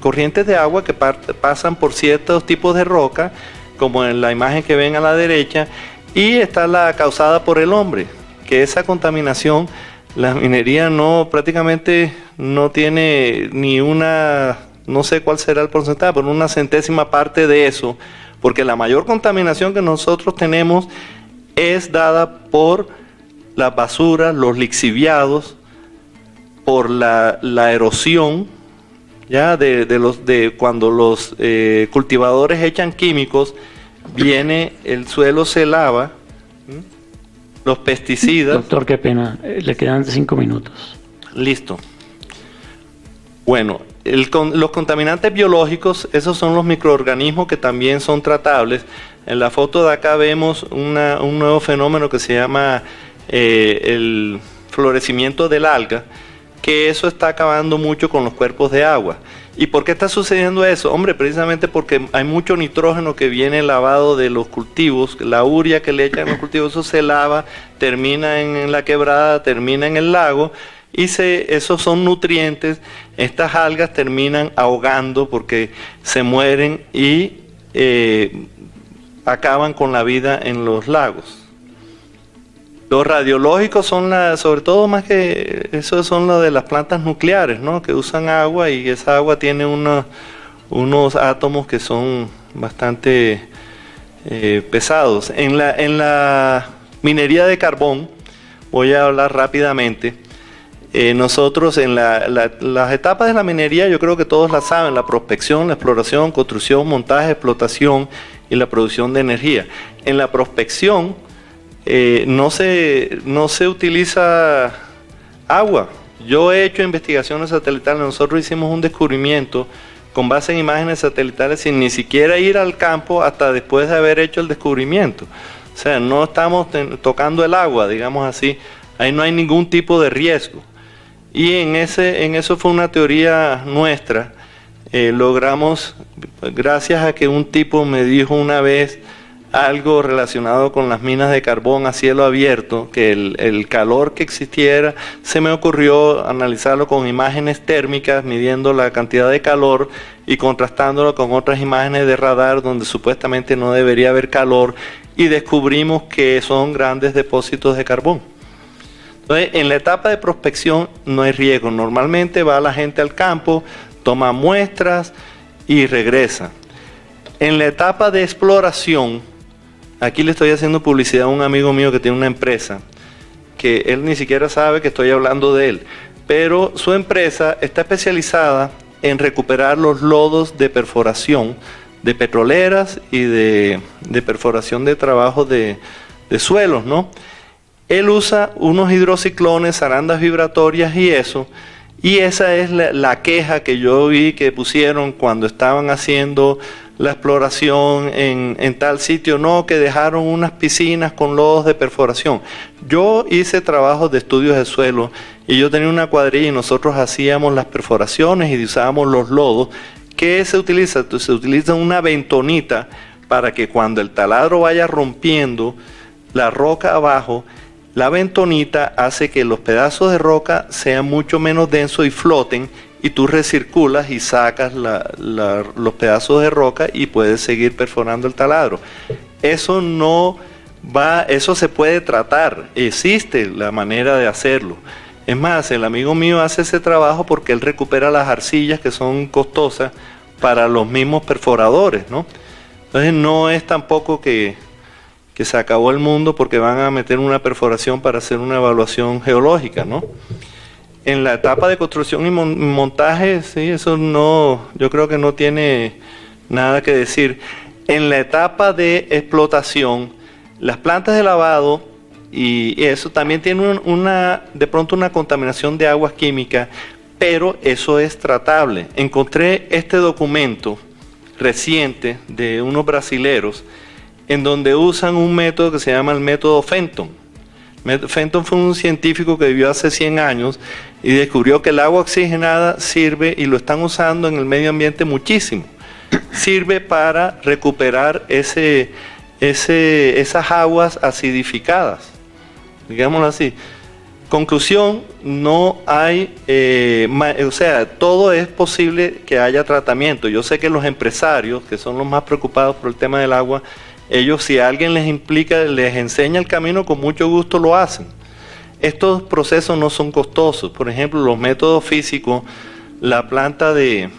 corrientes de agua que pasan por ciertos tipos de roca, como en la imagen que ven a la derecha, y está la causada por el hombre, que esa contaminación, la minería prácticamente no tiene ni una, no sé cuál será el porcentaje, pero una centésima parte de eso, porque la mayor contaminación que nosotros tenemos es dada por las basuras, los lixiviados, por la erosión, ya de cuando los cultivadores echan químicos, viene el suelo, se lava, los pesticidas. Doctor, qué pena, le quedan 5 minutos. Listo. Bueno, los contaminantes biológicos, esos son los microorganismos que también son tratables. En la foto de acá vemos un nuevo fenómeno que se llama el florecimiento del alga, que eso está acabando mucho con los cuerpos de agua. ¿Y por qué está sucediendo eso? Hombre, precisamente porque hay mucho nitrógeno que viene lavado de los cultivos, la urea que le echan a los cultivos, eso se lava, termina en la quebrada, termina en el lago, y esos son nutrientes, estas algas terminan ahogando porque se mueren y acaban con la vida en los lagos. Los radiológicos son sobre todo más que eso, son lo de las plantas nucleares, ¿no? Que usan agua y esa agua tiene unos átomos que son bastante pesados. En la minería de carbón, voy a hablar rápidamente. Nosotros en las etapas de la minería, yo creo que todos la saben: la prospección, la exploración, construcción, montaje, explotación y la producción de energía. En la prospección no se utiliza agua. Yo he hecho investigaciones satelitales. Nosotros hicimos un descubrimiento con base en imágenes satelitales sin ni siquiera ir al campo hasta después de haber hecho el descubrimiento. O sea, no estamos tocando el agua, digamos así. Ahí no hay ningún tipo de riesgo. Y en eso fue una teoría nuestra. Logramos, gracias a que un tipo me dijo una vez algo relacionado con las minas de carbón a cielo abierto, que el calor que existiera, se me ocurrió analizarlo con imágenes térmicas, midiendo la cantidad de calor y contrastándolo con otras imágenes de radar donde supuestamente no debería haber calor, y descubrimos que son grandes depósitos de carbón. Entonces, en la etapa de prospección no hay riesgo. Normalmente va la gente al campo, toma muestras y regresa. En la etapa de exploración, aquí le estoy haciendo publicidad a un amigo mío que tiene una empresa, que él ni siquiera sabe que estoy hablando de él, pero su empresa está especializada en recuperar los lodos de perforación de petroleras y de perforación de trabajos de suelos, ¿no? Él usa unos hidrociclones, arandas vibratorias y eso, y esa es la queja que yo vi que pusieron cuando estaban haciendo la exploración en tal sitio, no, que dejaron unas piscinas con lodos de perforación. Yo hice trabajos de estudios de suelo y yo tenía una cuadrilla y nosotros hacíamos las perforaciones y usábamos los lodos. ¿Qué se utiliza? Se utiliza una ventonita para que cuando el taladro vaya rompiendo la roca abajo, la ventonita hace que los pedazos de roca sean mucho menos densos y floten, y tú recirculas y sacas los pedazos de roca y puedes seguir perforando el taladro. Eso no va, eso se puede tratar, existe la manera de hacerlo. Es más, el amigo mío hace ese trabajo porque él recupera las arcillas que son costosas para los mismos perforadores, ¿no? Entonces no es tampoco que se acabó el mundo porque van a meter una perforación para hacer una evaluación geológica, ¿no? En la etapa de construcción y montaje, sí, eso no, yo creo que no tiene nada que decir. En la etapa de explotación, las plantas de lavado y eso también tiene de pronto una contaminación de aguas químicas, pero eso es tratable. Encontré este documento reciente de unos brasileros en donde usan un método que se llama el método Fenton. Fenton fue un científico que vivió hace 100 años y descubrió que el agua oxigenada sirve, y lo están usando en el medio ambiente muchísimo, sirve para recuperar esas aguas acidificadas, digámoslo así. Conclusión, no hay, o sea, todo es posible que haya tratamiento. Yo sé que los empresarios, que son los más preocupados por el tema del agua, ellos, si alguien les implica, les enseña el camino, con mucho gusto lo hacen. Estos procesos no son costosos. Por ejemplo, los métodos físicos, la planta del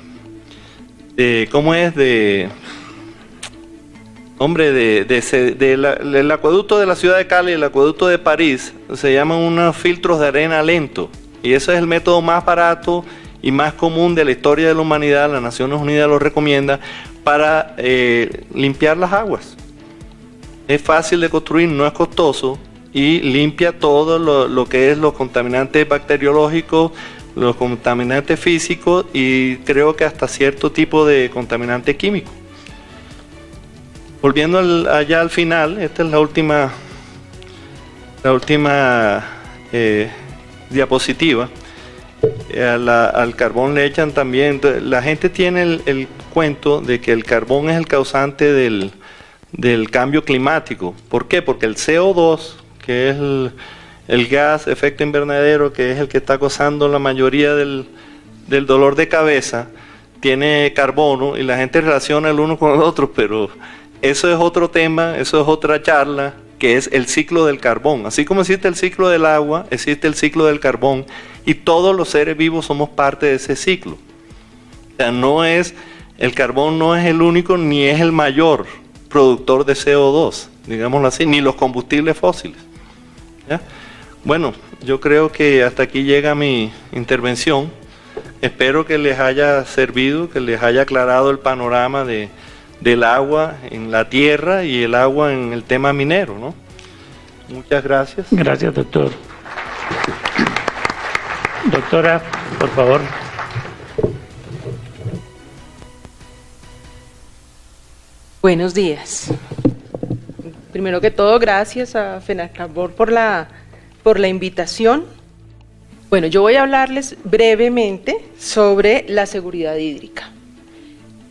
acueducto de la ciudad de Cali y el acueducto de París, se llaman unos filtros de arena lento. Y ese es el método más barato y más común de la historia de la humanidad. Las Naciones Unidas lo recomienda para limpiar las aguas. Es fácil de construir, no es costoso y limpia todo lo que es los contaminantes bacteriológicos, los contaminantes físicos y creo que hasta cierto tipo de contaminante químico. Volviendo allá al final, esta es la última diapositiva. Al carbón le echan también, entonces, la gente tiene el cuento de que el carbón es el causante del cambio climático. ¿Por qué? Porque el CO2, que es el gas efecto invernadero, que es el que está causando la mayoría del dolor de cabeza, tiene carbono y la gente relaciona el uno con el otro, pero eso es otro tema, eso es otra charla, que es el ciclo del carbón. Así como existe el ciclo del agua, existe el ciclo del carbón, y todos los seres vivos somos parte de ese ciclo. O sea, el carbón no es el único ni es el mayor productor de CO2, digámoslo así, ni los combustibles fósiles. ¿Ya? Bueno, yo creo que hasta aquí llega mi intervención. Espero que les haya servido, que les haya aclarado el panorama del agua en la tierra y el agua en el tema minero, ¿no? Muchas gracias. Gracias, doctor. Doctora, por favor. Buenos días. Primero que todo, gracias a FENACARBOR por la invitación. Bueno, yo voy a hablarles brevemente sobre la seguridad hídrica.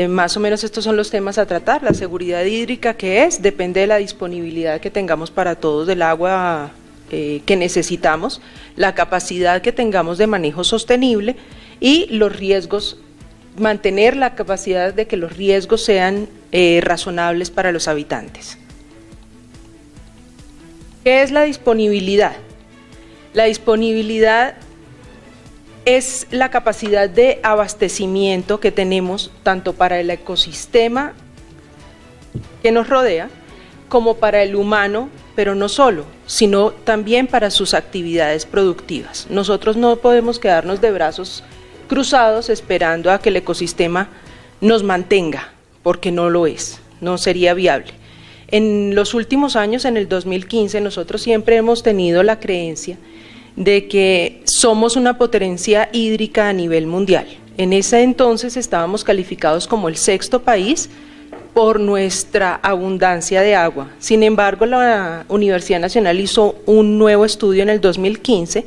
Más o menos estos son los temas a tratar. La seguridad hídrica, ¿qué es? Depende de la disponibilidad que tengamos para todos del agua que necesitamos, la capacidad que tengamos de manejo sostenible y los riesgos, mantener la capacidad de que los riesgos sean razonables para los habitantes. ¿Qué es la disponibilidad? La disponibilidad es la capacidad de abastecimiento que tenemos tanto para el ecosistema que nos rodea como para el humano pero no solo, sino también para sus actividades productivas. Nosotros no podemos quedarnos de brazos cruzados esperando a que el ecosistema nos mantenga, porque no lo es, no sería viable. En los últimos años, en el 2015, nosotros siempre hemos tenido la creencia de que somos una potencia hídrica a nivel mundial. En ese entonces estábamos calificados como el 6º país por nuestra abundancia de agua. Sin embargo, la Universidad Nacional hizo un nuevo estudio en el 2015,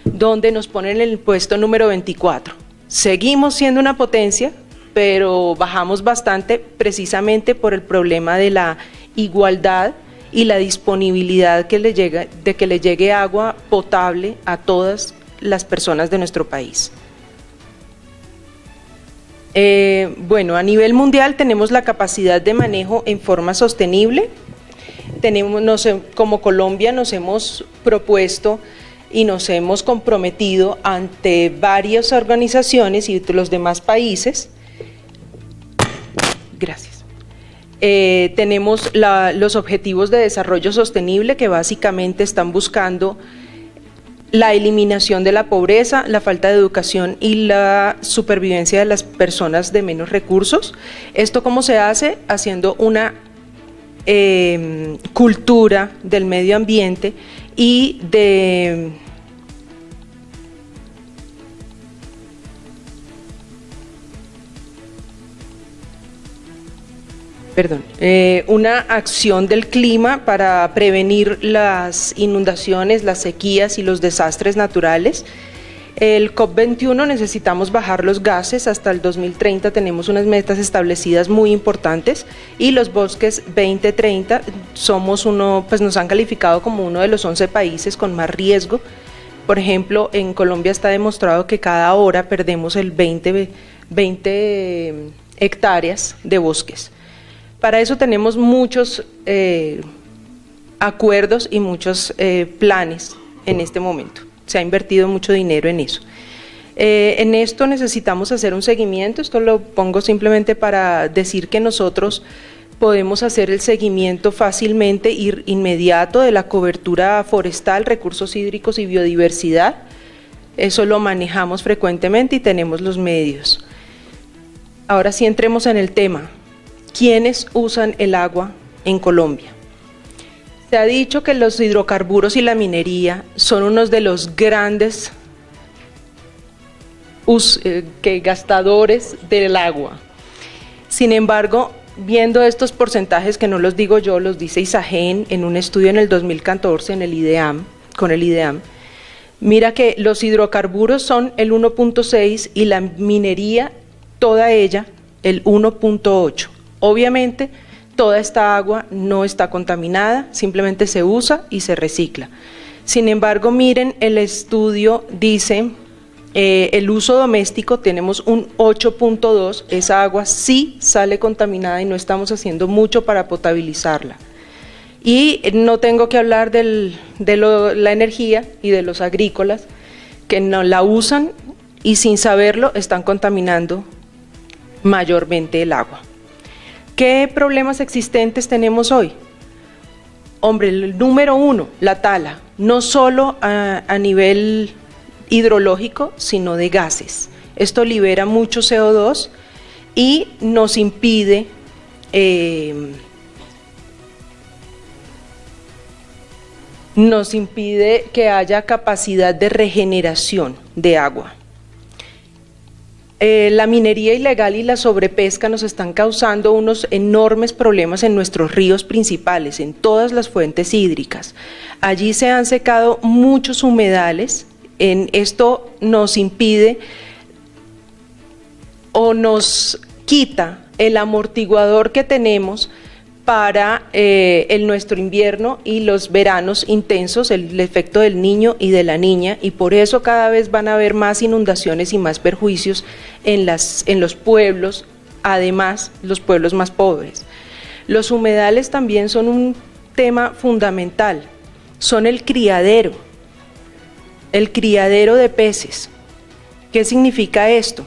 donde nos ponen en el puesto número 24. Seguimos siendo una potencia, pero bajamos bastante precisamente por el problema de la igualdad y la disponibilidad de que le llegue agua potable a todas las personas de nuestro país. Bueno, a nivel mundial tenemos la capacidad de manejo en forma sostenible. Como Colombia nos hemos propuesto y nos hemos comprometido ante varias organizaciones y los demás países. Gracias. Tenemos los objetivos de desarrollo sostenible, que básicamente están buscando la eliminación de la pobreza, la falta de educación y la supervivencia de las personas de menos recursos. ¿Esto cómo se hace? Haciendo una cultura del medio ambiente y de una acción del clima para prevenir las inundaciones, las sequías y los desastres naturales. El COP21 necesitamos bajar los gases, hasta el 2030 tenemos unas metas establecidas muy importantes, y los bosques 2030 nos han calificado como uno de los 11 países con más riesgo. Por ejemplo, en Colombia está demostrado que cada hora perdemos el 20 hectáreas de bosques. Para eso tenemos muchos acuerdos y muchos planes en este momento. Se ha invertido mucho dinero en eso. En esto necesitamos hacer un seguimiento. Esto lo pongo simplemente para decir que nosotros podemos hacer el seguimiento fácilmente e inmediato de la cobertura forestal, recursos hídricos y biodiversidad. Eso lo manejamos frecuentemente y tenemos los medios. Ahora sí entremos en el tema. ¿Quiénes usan el agua en Colombia? Se ha dicho que los hidrocarburos y la minería son unos de los grandes gastadores del agua. Sin embargo, viendo estos porcentajes, que no los digo yo, los dice ISAGEN en un estudio en el 2014 en el IDEAM, con el IDEAM, mira que los hidrocarburos son el 1.6 y la minería, toda ella, el 1.8. Obviamente, toda esta agua no está contaminada, simplemente se usa y se recicla. Sin embargo, miren, el estudio dice, el uso doméstico tenemos un 8.2, esa agua sí sale contaminada y no estamos haciendo mucho para potabilizarla. Y no tengo que hablar de la energía y de los agrícolas que no la usan y sin saberlo están contaminando mayormente el agua. ¿Qué problemas existentes tenemos hoy? Hombre, el número 1, la tala, no solo a nivel hidrológico, sino de gases. Esto libera mucho CO2 y nos impide que haya capacidad de regeneración de agua. La minería ilegal y la sobrepesca nos están causando unos enormes problemas en nuestros ríos principales, en todas las fuentes hídricas. Allí se han secado muchos humedales. Esto nos impide o nos quita el amortiguador que tenemos para nuestro invierno y los veranos intensos, el efecto del niño y de la niña, y por eso cada vez van a haber más inundaciones y más perjuicios en los pueblos, además los pueblos más pobres. Los humedales también son un tema fundamental, son el criadero de peces. ¿Qué significa esto?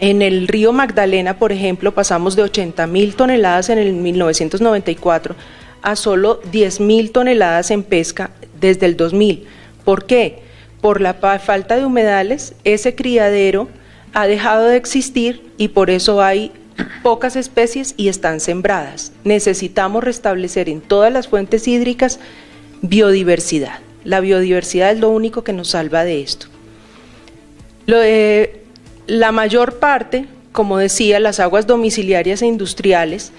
En el río Magdalena, por ejemplo, pasamos de 80.000 toneladas en el 1994 a solo 10.000 toneladas en pesca desde el 2000. ¿Por qué? Por la falta de humedales, ese criadero ha dejado de existir y por eso hay pocas especies y están sembradas. Necesitamos restablecer en todas las fuentes hídricas biodiversidad. La biodiversidad es lo único que nos salva de esto. La mayor parte, como decía, las aguas domiciliarias e industriales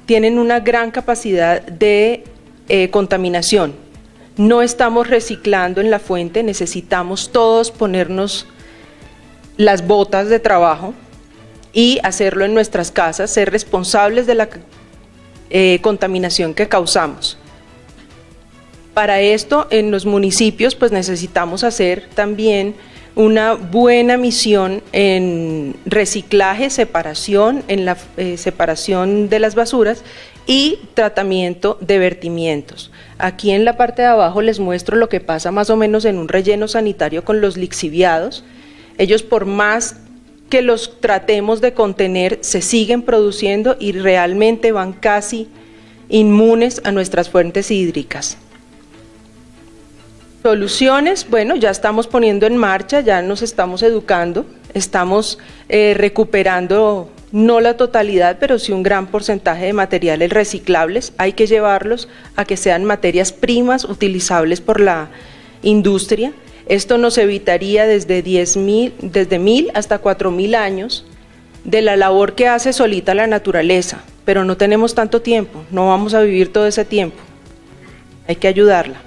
tienen una gran capacidad de contaminación. No estamos reciclando en la fuente, necesitamos todos ponernos las botas de trabajo y hacerlo en nuestras casas, ser responsables de la contaminación que causamos. Para esto, en los municipios, pues necesitamos hacer también una buena misión en reciclaje, separación, en la separación de las basuras y tratamiento de vertimientos. Aquí en la parte de abajo les muestro lo que pasa más o menos en un relleno sanitario con los lixiviados. Ellos, por más que los tratemos de contener, se siguen produciendo y realmente van casi inmunes a nuestras fuentes hídricas. Soluciones, bueno, ya estamos poniendo en marcha, ya nos estamos educando, estamos recuperando no la totalidad, pero sí un gran porcentaje de materiales reciclables. Hay que llevarlos a que sean materias primas utilizables por la industria. Esto nos evitaría desde 1.000 hasta 4.000 años de la labor que hace solita la naturaleza, pero no tenemos tanto tiempo, no vamos a vivir todo ese tiempo, hay que ayudarla.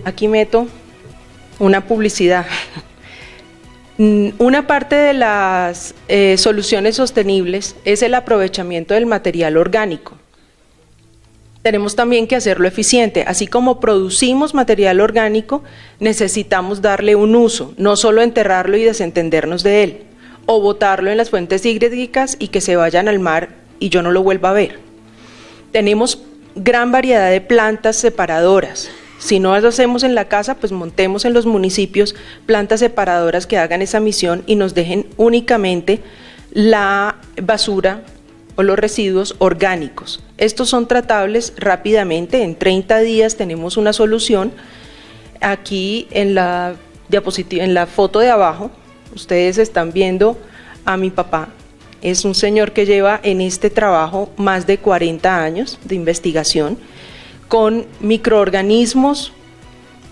Aquí meto una publicidad. Una parte de las soluciones sostenibles es el aprovechamiento del material orgánico. Tenemos también que hacerlo eficiente. Así como producimos material orgánico, necesitamos darle un uso, no solo enterrarlo y desentendernos de él, o botarlo en las fuentes hídricas y que se vayan al mar y yo no lo vuelva a ver. Tenemos gran variedad de plantas separadoras. Si no lo hacemos en la casa, pues montemos en los municipios plantas separadoras que hagan esa misión y nos dejen únicamente la basura o los residuos orgánicos. Estos son tratables rápidamente, en 30 días tenemos una solución. Aquí en la diapositiva, en la foto de abajo, ustedes están viendo a mi papá. Es un señor que lleva en este trabajo más de 40 años de investigación. Con microorganismos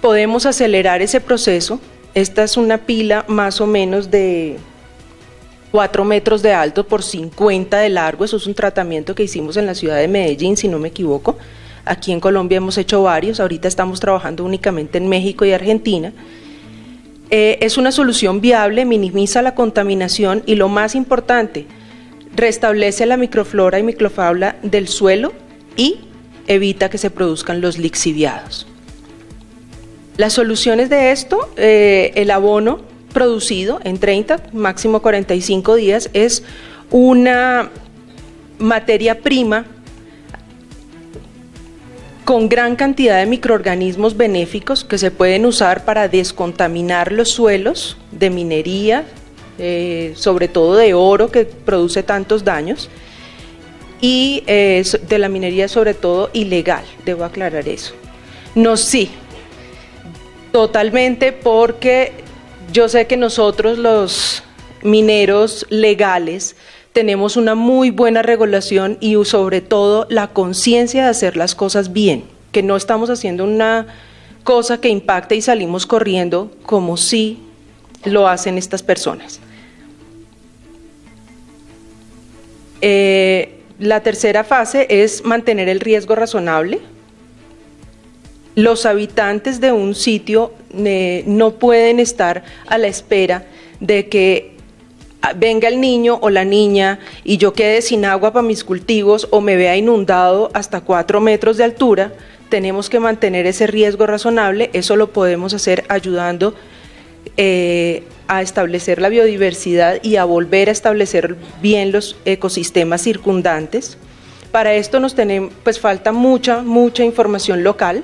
podemos acelerar ese proceso. Esta es una pila más o menos de 4 metros de alto por 50 de largo. Eso es un tratamiento que hicimos en la ciudad de Medellín, si no me equivoco. Aquí en Colombia hemos hecho varios, ahorita estamos trabajando únicamente en México y Argentina. Es una solución viable, minimiza la contaminación y lo más importante, restablece la microflora y microfauna del suelo y evita que se produzcan los lixiviados. Las soluciones de esto, el abono producido en 30, máximo 45 días, es una materia prima con gran cantidad de microorganismos benéficos que se pueden usar para descontaminar los suelos de minería, sobre todo de oro que produce tantos daños, y de la minería sobre todo ilegal, debo aclarar eso. No, sí, totalmente, porque yo sé que nosotros los mineros legales tenemos una muy buena regulación y sobre todo la conciencia de hacer las cosas bien, que no estamos haciendo una cosa que impacte y salimos corriendo como sí lo hacen estas personas. La tercera fase es mantener el riesgo razonable. Los habitantes de un sitio no pueden estar a la espera de que venga el niño o la niña y yo quede sin agua para mis cultivos o me vea inundado hasta 4 metros de altura. Tenemos que mantener ese riesgo razonable. Eso lo podemos hacer ayudando a establecer la biodiversidad y a volver a establecer bien los ecosistemas circundantes. Para esto pues falta mucha información local.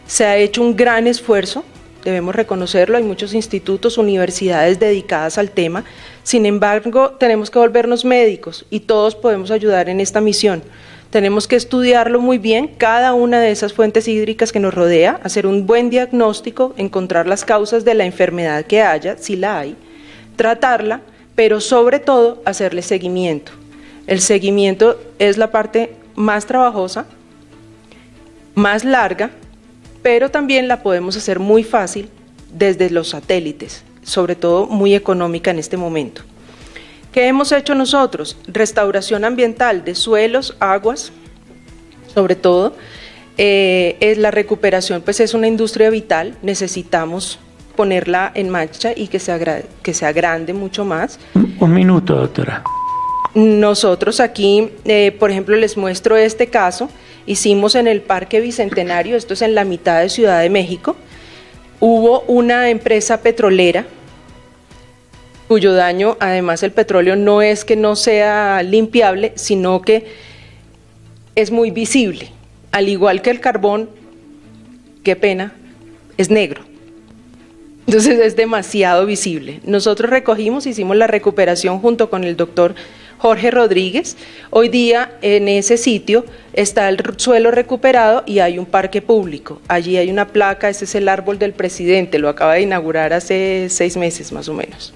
Se ha hecho un gran esfuerzo, debemos reconocerlo, hay muchos institutos, universidades dedicadas al tema. Sin embargo, tenemos que volvernos médicos y todos podemos ayudar en esta misión. Tenemos que estudiarlo muy bien, cada una de esas fuentes hídricas que nos rodea, hacer un buen diagnóstico, encontrar las causas de la enfermedad que haya, si la hay, tratarla, pero sobre todo hacerle seguimiento. El seguimiento es la parte más trabajosa, más larga, pero también la podemos hacer muy fácil desde los satélites, sobre todo muy económica en este momento. ¿Qué hemos hecho nosotros? Restauración ambiental de suelos, aguas, sobre todo. Es la recuperación, pues es una industria vital, necesitamos ponerla en marcha y que se agrande mucho más. Un minuto, doctora. Nosotros aquí, por ejemplo, les muestro este caso, hicimos en el Parque Bicentenario, esto es en la mitad de Ciudad de México, hubo una empresa petrolera cuyo daño, además el petróleo no es que no sea limpiable, sino que es muy visible, al igual que el carbón, qué pena, es negro. Entonces es demasiado visible. Nosotros recogimos, hicimos la recuperación junto con el doctor Jorge Rodríguez. Hoy día en ese sitio está el suelo recuperado y hay un parque público. Allí hay una placa, ese es el árbol del presidente, lo acaba de inaugurar hace 6 meses más o menos.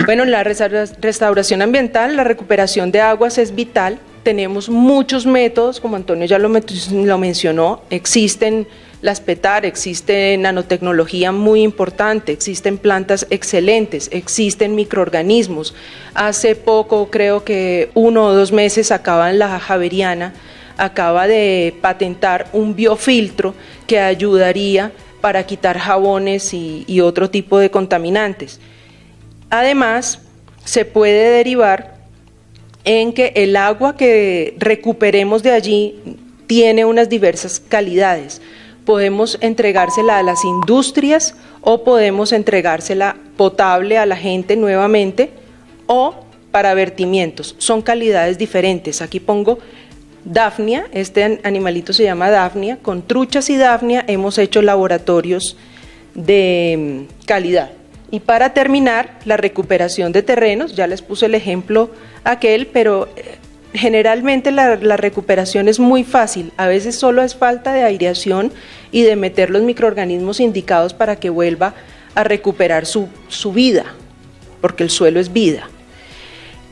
Bueno, la restauración ambiental, la recuperación de aguas es vital. Tenemos muchos métodos, como Antonio ya lo mencionó, existen las PETAR, existe nanotecnología muy importante, existen plantas excelentes, existen microorganismos. Hace poco, creo que 1 o 2 meses, la Javeriana acaba de patentar un biofiltro que ayudaría para quitar jabones y otro tipo de contaminantes. Además, se puede derivar en que el agua que recuperemos de allí tiene unas diversas calidades. Podemos entregársela a las industrias o podemos entregársela potable a la gente nuevamente o para vertimientos. Son calidades diferentes. Aquí pongo Daphnia, este animalito se llama Daphnia. Con truchas y Daphnia hemos hecho laboratorios de calidad. Y para terminar, la recuperación de terrenos, ya les puse el ejemplo aquel, pero generalmente la recuperación es muy fácil, a veces solo es falta de aireación y de meter los microorganismos indicados para que vuelva a recuperar su vida, porque el suelo es vida.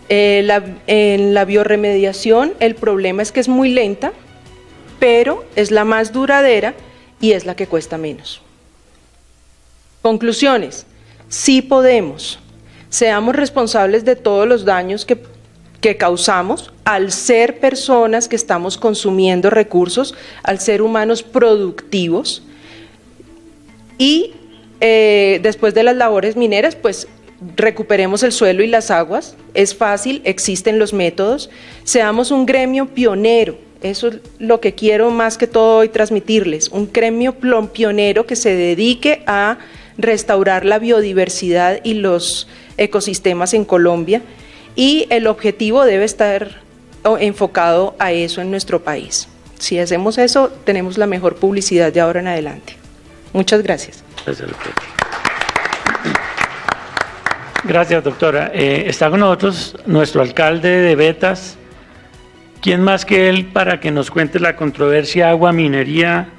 En la biorremediación el problema es que es muy lenta, pero es la más duradera y es la que cuesta menos. Conclusiones. Sí podemos, seamos responsables de todos los daños que causamos al ser personas que estamos consumiendo recursos, al ser humanos productivos y después de las labores mineras, pues recuperemos el suelo y las aguas, es fácil, existen los métodos, seamos un gremio pionero, eso es lo que quiero más que todo hoy transmitirles, un gremio pionero que se dedique a restaurar la biodiversidad y los ecosistemas en Colombia y el objetivo debe estar enfocado a eso en nuestro país. Si hacemos eso, tenemos la mejor publicidad de ahora en adelante. Muchas gracias. Gracias, doctora. Está con nosotros nuestro alcalde de Betas. ¿Quién más que él para que nos cuente la controversia agua-minería?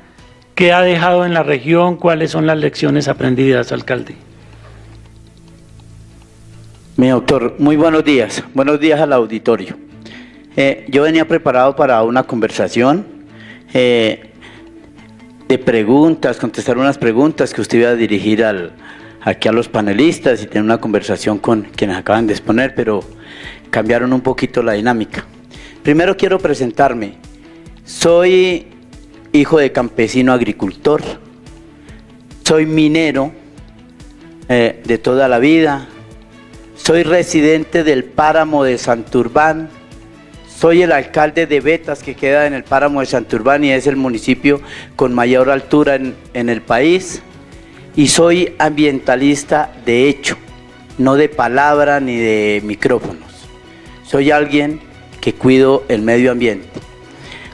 ¿Qué ha dejado en la región? ¿Cuáles son las lecciones aprendidas, alcalde? Mi doctor, muy buenos días al auditorio. Yo venía preparado para una conversación de preguntas, contestar unas preguntas que usted iba a dirigir aquí a los panelistas y tener una conversación con quienes acaban de exponer, pero cambiaron un poquito la dinámica. Primero quiero presentarme. Soy hijo de campesino agricultor, soy minero de toda la vida, soy residente del páramo de Santurbán, soy el alcalde de Betas, que queda en el páramo de Santurbán y es el municipio con mayor altura en el país, y soy ambientalista de hecho, no de palabra ni de micrófonos. Soy alguien que cuido el medio ambiente.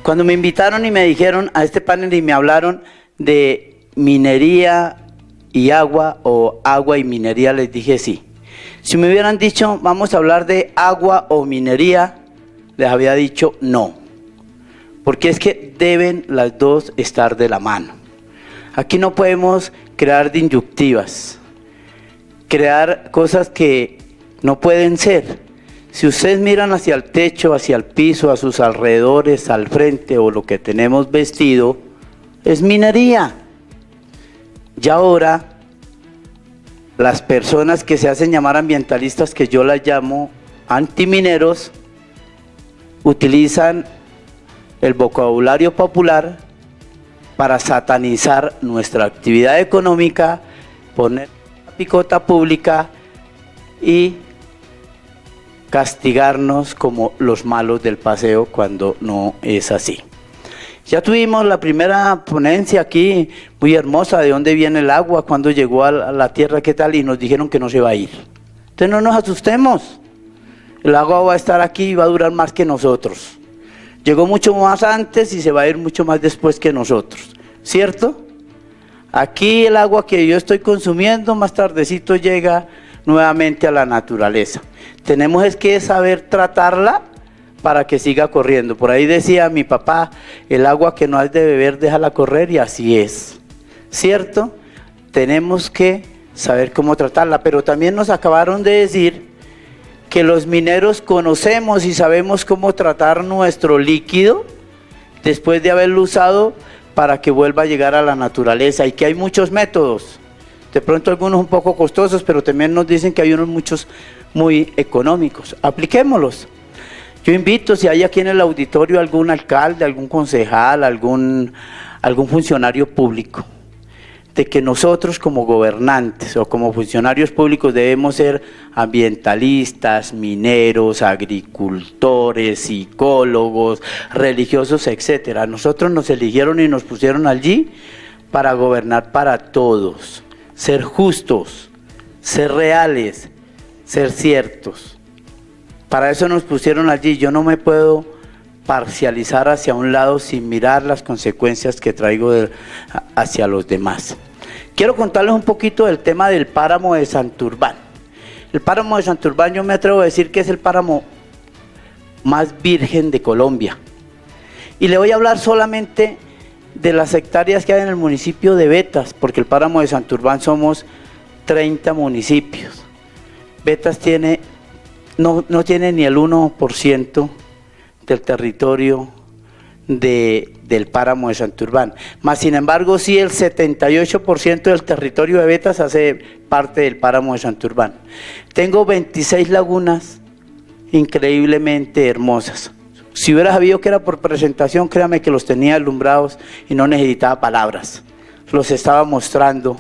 Cuando me invitaron y me dijeron a este panel y me hablaron de minería y agua o agua y minería, les dije sí. Si me hubieran dicho vamos a hablar de agua o minería, les había dicho no, porque es que deben las dos estar de la mano. Aquí no podemos crear disyuntivas, crear cosas que no pueden ser. Si ustedes miran hacia el techo, hacia el piso, a sus alrededores, al frente o lo que tenemos vestido, es minería. Y ahora, las personas que se hacen llamar ambientalistas, que yo las llamo antimineros, utilizan el vocabulario popular para satanizar nuestra actividad económica, poner picota pública y castigarnos como los malos del paseo cuando no es así. Ya tuvimos la primera ponencia aquí, muy hermosa, de dónde viene el agua, cuándo llegó a la tierra, qué tal, y nos dijeron que no se va a ir. Entonces no nos asustemos, el agua va a estar aquí y va a durar más que nosotros. Llegó mucho más antes y se va a ir mucho más después que nosotros, ¿cierto? Aquí el agua que yo estoy consumiendo, más tardecito llega nuevamente a la naturaleza. Tenemos es que saber tratarla para que siga corriendo. Por ahí decía mi papá, el agua que no has de beber, déjala correr, y así es, ¿cierto? Tenemos que saber cómo tratarla, pero también nos acabaron de decir que los mineros conocemos y sabemos cómo tratar nuestro líquido después de haberlo usado para que vuelva a llegar a la naturaleza, y que hay muchos métodos, de pronto algunos un poco costosos, pero también nos dicen que hay unos muchos muy económicos. Apliquémoslos. Yo invito, si hay aquí en el auditorio algún alcalde, algún concejal, algún funcionario público, de que nosotros como gobernantes o como funcionarios públicos debemos ser ambientalistas, mineros, agricultores, psicólogos, religiosos, etcétera. Nosotros nos eligieron y nos pusieron allí para gobernar para todos, ser justos, ser reales, ser ciertos. Para eso nos pusieron allí. Yo no me puedo parcializar hacia un lado sin mirar las consecuencias que traigo hacia los demás. Quiero contarles un poquito del tema del páramo de Santurbán. El páramo de Santurbán, yo me atrevo a decir que es el páramo más virgen de Colombia. Y le voy a hablar solamente de las hectáreas que hay en el municipio de Betas, porque el páramo de Santurbán somos 30 municipios. Betas no tiene ni el 1% del territorio del páramo de Santurbán, más sin embargo sí el 78% del territorio de Betas hace parte del páramo de Santurbán. Tengo 26 lagunas increíblemente hermosas. Si hubiera sabido que era por presentación, créame que los tenía alumbrados y no necesitaba palabras. Los estaba mostrando,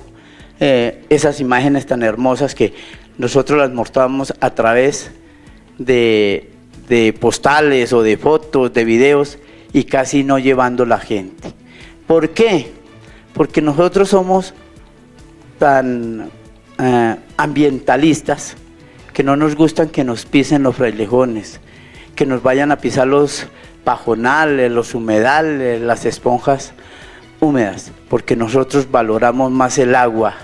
esas imágenes tan hermosas que nosotros las mostramos a través de postales o de fotos, de videos, y casi no llevando la gente. ¿Por qué? Porque nosotros somos tan ambientalistas que no nos gustan que nos pisen los frailejones, que nos vayan a pisar los pajonales, los humedales, las esponjas húmedas, porque nosotros valoramos más el agua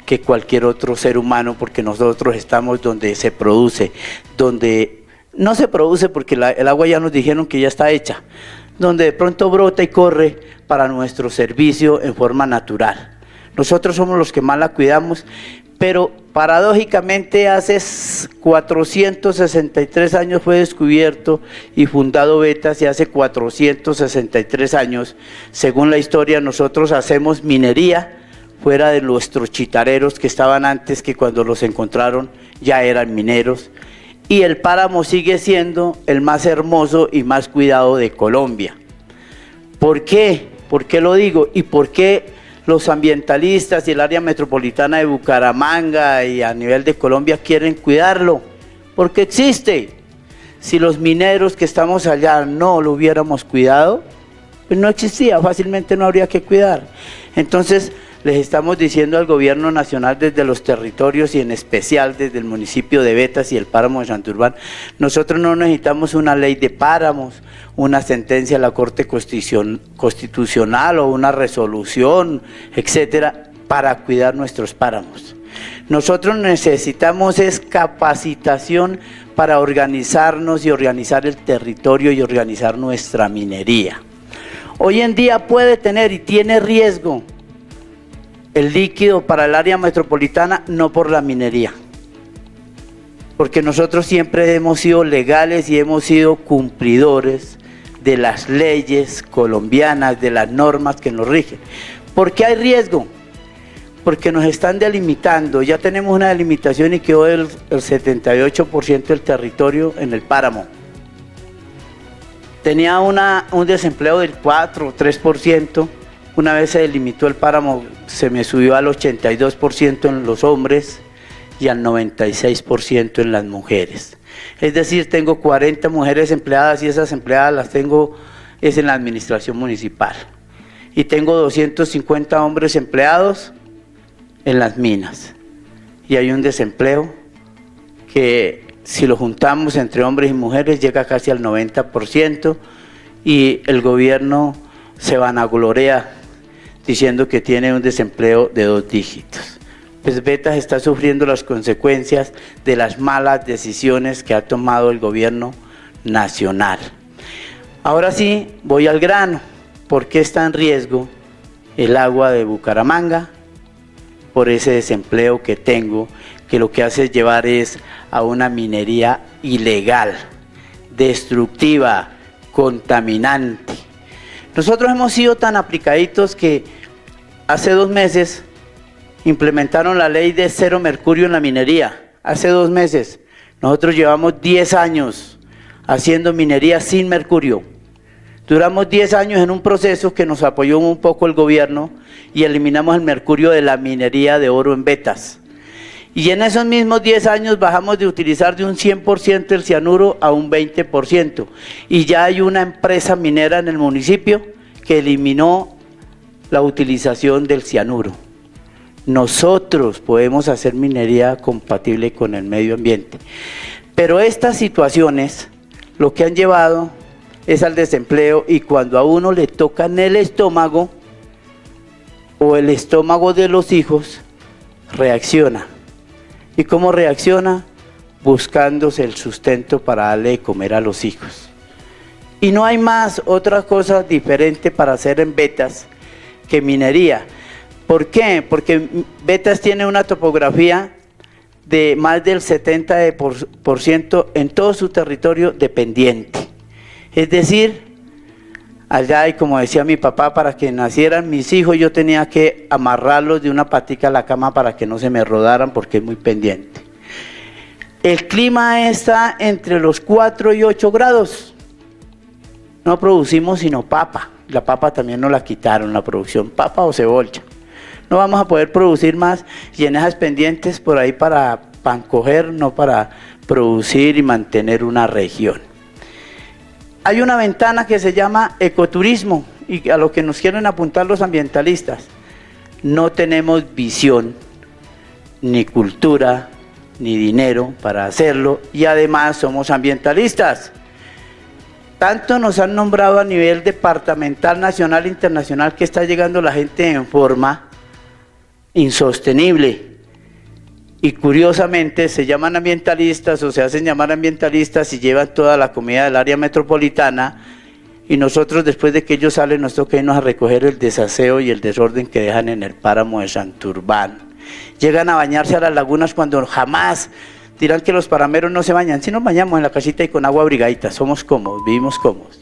que cualquier otro ser humano, porque nosotros estamos donde se produce, donde no se produce porque el agua ya nos dijeron que ya está hecha, donde de pronto brota y corre para nuestro servicio en forma natural. Nosotros somos los que más la cuidamos, pero paradójicamente hace 463 años fue descubierto y fundado Betas, y hace 463 años, según la historia, nosotros hacemos minería fuera de nuestros chitareros que estaban antes, que cuando los encontraron ya eran mineros, y el páramo sigue siendo el más hermoso y más cuidado de Colombia. ¿Por qué? ¿Por qué lo digo? ¿Y por qué los ambientalistas y el área metropolitana de Bucaramanga y a nivel de Colombia quieren cuidarlo? Porque existe. Si los mineros que estamos allá no lo hubiéramos cuidado, pues no existía, fácilmente no habría que cuidar. Entonces les estamos diciendo al gobierno nacional desde los territorios y en especial desde el municipio de Betas y el páramo de Santurbán, nosotros no necesitamos una ley de páramos, una sentencia de la Corte Constitucional o una resolución, etcétera, para cuidar nuestros páramos. Nosotros necesitamos es capacitación para organizarnos y organizar el territorio y organizar nuestra minería. Hoy en día puede tener y tiene riesgo el líquido para el área metropolitana, no por la minería, porque nosotros siempre hemos sido legales y hemos sido cumplidores de las leyes colombianas, de las normas que nos rigen. ¿Por qué hay riesgo? Porque nos están delimitando, ya tenemos una delimitación y quedó el 78% del territorio en el páramo. Tenía un desempleo del 4 o 3%, una vez se delimitó el páramo, se me subió al 82% en los hombres y al 96% en las mujeres. Es decir, tengo 40 mujeres empleadas y esas empleadas las tengo es en la administración municipal. Y tengo 250 hombres empleados en las minas. Y hay un desempleo que si lo juntamos entre hombres y mujeres llega casi al 90% y el gobierno se vanagloria diciendo que tiene un desempleo de 2 dígitos. Pues Betas está sufriendo las consecuencias de las malas decisiones que ha tomado el gobierno nacional. Ahora sí, voy al grano. ¿Por qué está en riesgo el agua de Bucaramanga? Por ese desempleo que tengo, que lo que hace es llevar es a una minería ilegal, destructiva, contaminante. Nosotros hemos sido tan aplicaditos que hace 2 meses implementaron la ley de 0 mercurio en la minería. Hace 2 meses. Nosotros llevamos 10 años haciendo minería sin mercurio. Duramos 10 años en un proceso que nos apoyó un poco el gobierno y eliminamos el mercurio de la minería de oro en Betas. Y en esos mismos 10 años bajamos de utilizar de un 100% el cianuro a un 20%. Y ya hay una empresa minera en el municipio que eliminó la utilización del cianuro. Nosotros podemos hacer minería compatible con el medio ambiente. Pero estas situaciones lo que han llevado es al desempleo y cuando a uno le tocan el estómago o el estómago de los hijos, reacciona. ¿Y cómo reacciona? Buscándose el sustento para darle de comer a los hijos. Y no hay más otra cosa diferente para hacer en Betas que minería. ¿Por qué? Porque Betas tiene una topografía de más del 70% en todo su territorio dependiente. Es decir, allá, y como decía mi papá, para que nacieran mis hijos yo tenía que amarrarlos de una patica a la cama para que no se me rodaran porque es muy pendiente. El clima está entre los 4 y 8 grados. No producimos sino papa. La papa también nos la quitaron, la producción, papa o cebolla. No vamos a poder producir más y en esas pendientes por ahí para coger, no para producir y mantener una región. Hay una ventana que se llama ecoturismo y a lo que nos quieren apuntar los ambientalistas. No tenemos visión, ni cultura, ni dinero para hacerlo y además somos ambientalistas. Tanto nos han nombrado a nivel departamental, nacional e internacional que está llegando la gente en forma insostenible. Y curiosamente se llaman ambientalistas o se hacen llamar ambientalistas y llevan toda la comida del área metropolitana y nosotros después de que ellos salen nos toca irnos a recoger el desaseo y el desorden que dejan en el páramo de Santurbán. Llegan a bañarse a las lagunas cuando jamás dirán que los parameros no se bañan. Si nos bañamos en la casita y con agua abrigadita, somos cómodos, vivimos cómodos.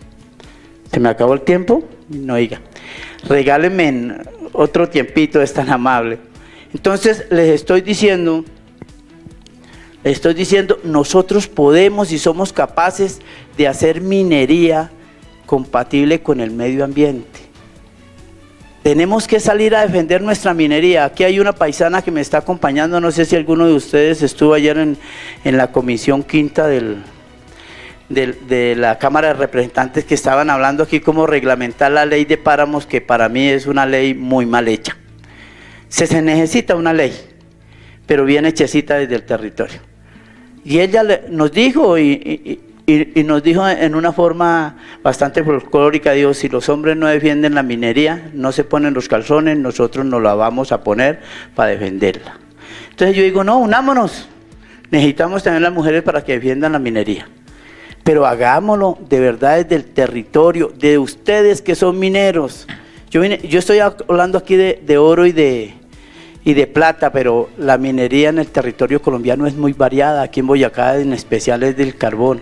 ¿Se me acabó el tiempo? No, oiga, regálenme otro tiempito, es tan amable. Entonces les estoy diciendo, nosotros podemos y somos capaces de hacer minería compatible con el medio ambiente. Tenemos que salir a defender nuestra minería. Aquí hay una paisana que me está acompañando, no sé si alguno de ustedes estuvo ayer en la comisión quinta de la Cámara de Representantes que estaban hablando aquí cómo reglamentar la ley de páramos, que para mí es una ley muy mal hecha. Se necesita una ley, pero bien hechecita desde el territorio. Y ella nos dijo, y nos dijo en una forma bastante folclórica, dijo, si los hombres no defienden la minería, no se ponen los calzones, nosotros nos la vamos a poner para defenderla. Entonces yo digo, no, unámonos. Necesitamos también las mujeres para que defiendan la minería. Pero hagámoslo de verdad desde el territorio, de ustedes que son mineros. Yo estoy hablando aquí de oro y de plata, pero la minería en el territorio colombiano es muy variada. Aquí en Boyacá en especial es del carbón.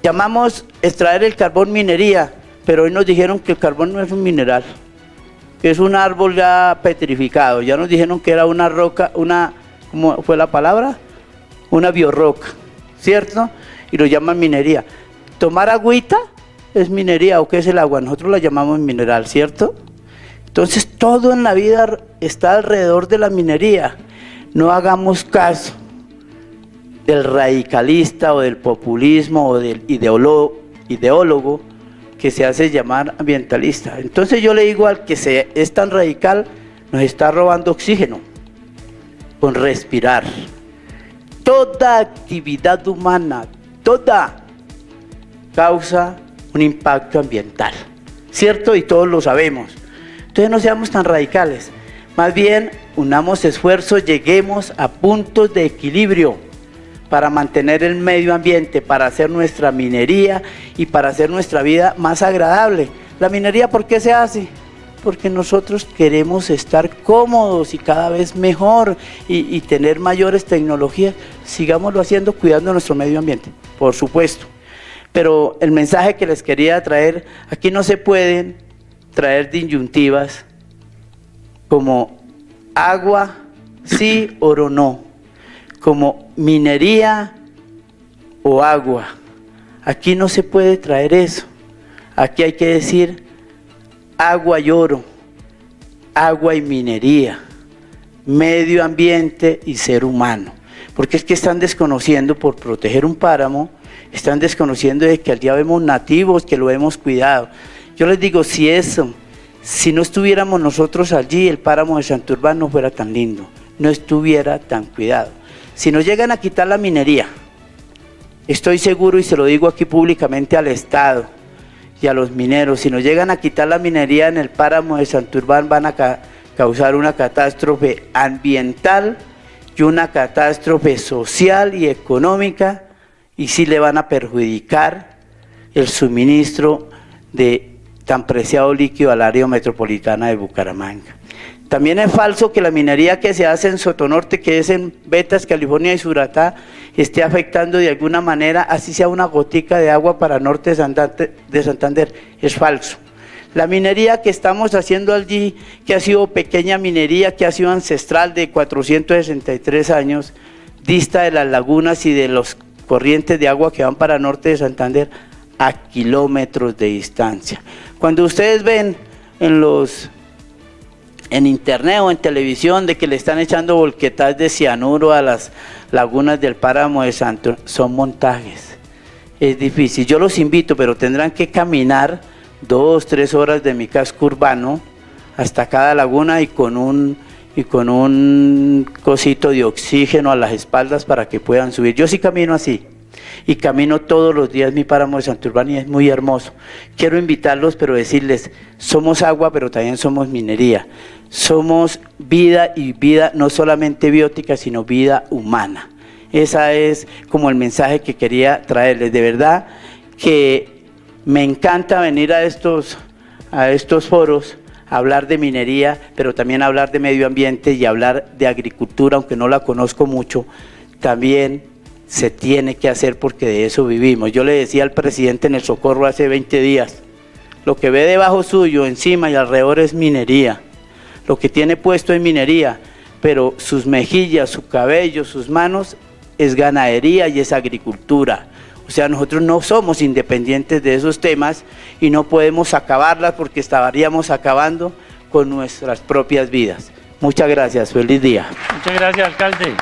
Llamamos extraer el carbón minería, pero hoy nos dijeron que el carbón no es un mineral, que es un árbol ya petrificado. Ya nos dijeron que era una roca, ¿cómo fue la palabra? Una biorroca, ¿cierto? Y lo llaman minería. Tomar agüita es minería, ¿o qué es el agua? Nosotros la llamamos mineral, ¿cierto? Entonces todo en la vida está alrededor de la minería. No hagamos caso del radicalista o del populismo o del ideólogo que se hace llamar ambientalista. Entonces yo le digo al que es tan radical, nos está robando oxígeno con respirar. Toda actividad humana, toda causa un impacto ambiental, ¿cierto? Y todos lo sabemos. Entonces no seamos tan radicales, más bien unamos esfuerzos, lleguemos a puntos de equilibrio para mantener el medio ambiente, para hacer nuestra minería y para hacer nuestra vida más agradable. La minería, ¿por qué se hace? Porque nosotros queremos estar cómodos y cada vez mejor y tener mayores tecnologías. Sigámoslo haciendo, cuidando nuestro medio ambiente, por supuesto. Pero el mensaje que les quería traer, aquí no se pueden traer disyuntivas como agua, sí, oro, no, como minería o agua. Aquí no se puede traer eso. Aquí hay que decir agua y oro, agua y minería, medio ambiente y ser humano. Porque es que están desconociendo, por proteger un páramo, están desconociendo de que allá vemos nativos que lo hemos cuidado. Yo les digo, si no estuviéramos nosotros allí, el páramo de Santurbán no fuera tan lindo, no estuviera tan cuidado. Si nos llegan a quitar la minería, estoy seguro y se lo digo aquí públicamente al Estado y a los mineros, si nos llegan a quitar la minería en el páramo de Santurbán van a causar una catástrofe ambiental y una catástrofe social y económica, y sí le van a perjudicar el suministro de tan preciado líquido al área metropolitana de Bucaramanga. También es falso que la minería que se hace en Sotonorte, que es en Betas, California y Suratá, esté afectando de alguna manera, así sea una gotica de agua para norte de Santander. Es falso. La minería que estamos haciendo allí, que ha sido pequeña minería, que ha sido ancestral de 463 años, dista de las lagunas y de los corrientes de agua que van para norte de Santander a kilómetros de distancia. Cuando ustedes ven en internet o en televisión de que le están echando volquetas de cianuro a las lagunas del páramo de Santo, son montajes. Es difícil. Yo los invito, pero tendrán que caminar 2-3 horas de mi casco urbano hasta cada laguna y con un cosito de oxígeno a las espaldas para que puedan subir. Yo sí camino así y camino todos los días mi páramo de Santurbán y es muy hermoso. Quiero invitarlos, pero decirles, somos agua, pero también somos minería. Somos vida, y vida no solamente biótica, sino vida humana. Ese es como el mensaje que quería traerles. De verdad que me encanta venir a estos foros, hablar de minería, pero también hablar de medio ambiente y hablar de agricultura, aunque no la conozco mucho, también se tiene que hacer porque de eso vivimos. Yo le decía al presidente en el Socorro hace 20 días, lo que ve debajo suyo, encima y alrededor es minería, lo que tiene puesto es minería, pero sus mejillas, su cabello, sus manos es ganadería y es agricultura. O sea, nosotros no somos independientes de esos temas y no podemos acabarlas porque estaríamos acabando con nuestras propias vidas. Muchas gracias, feliz día. Muchas gracias, alcalde.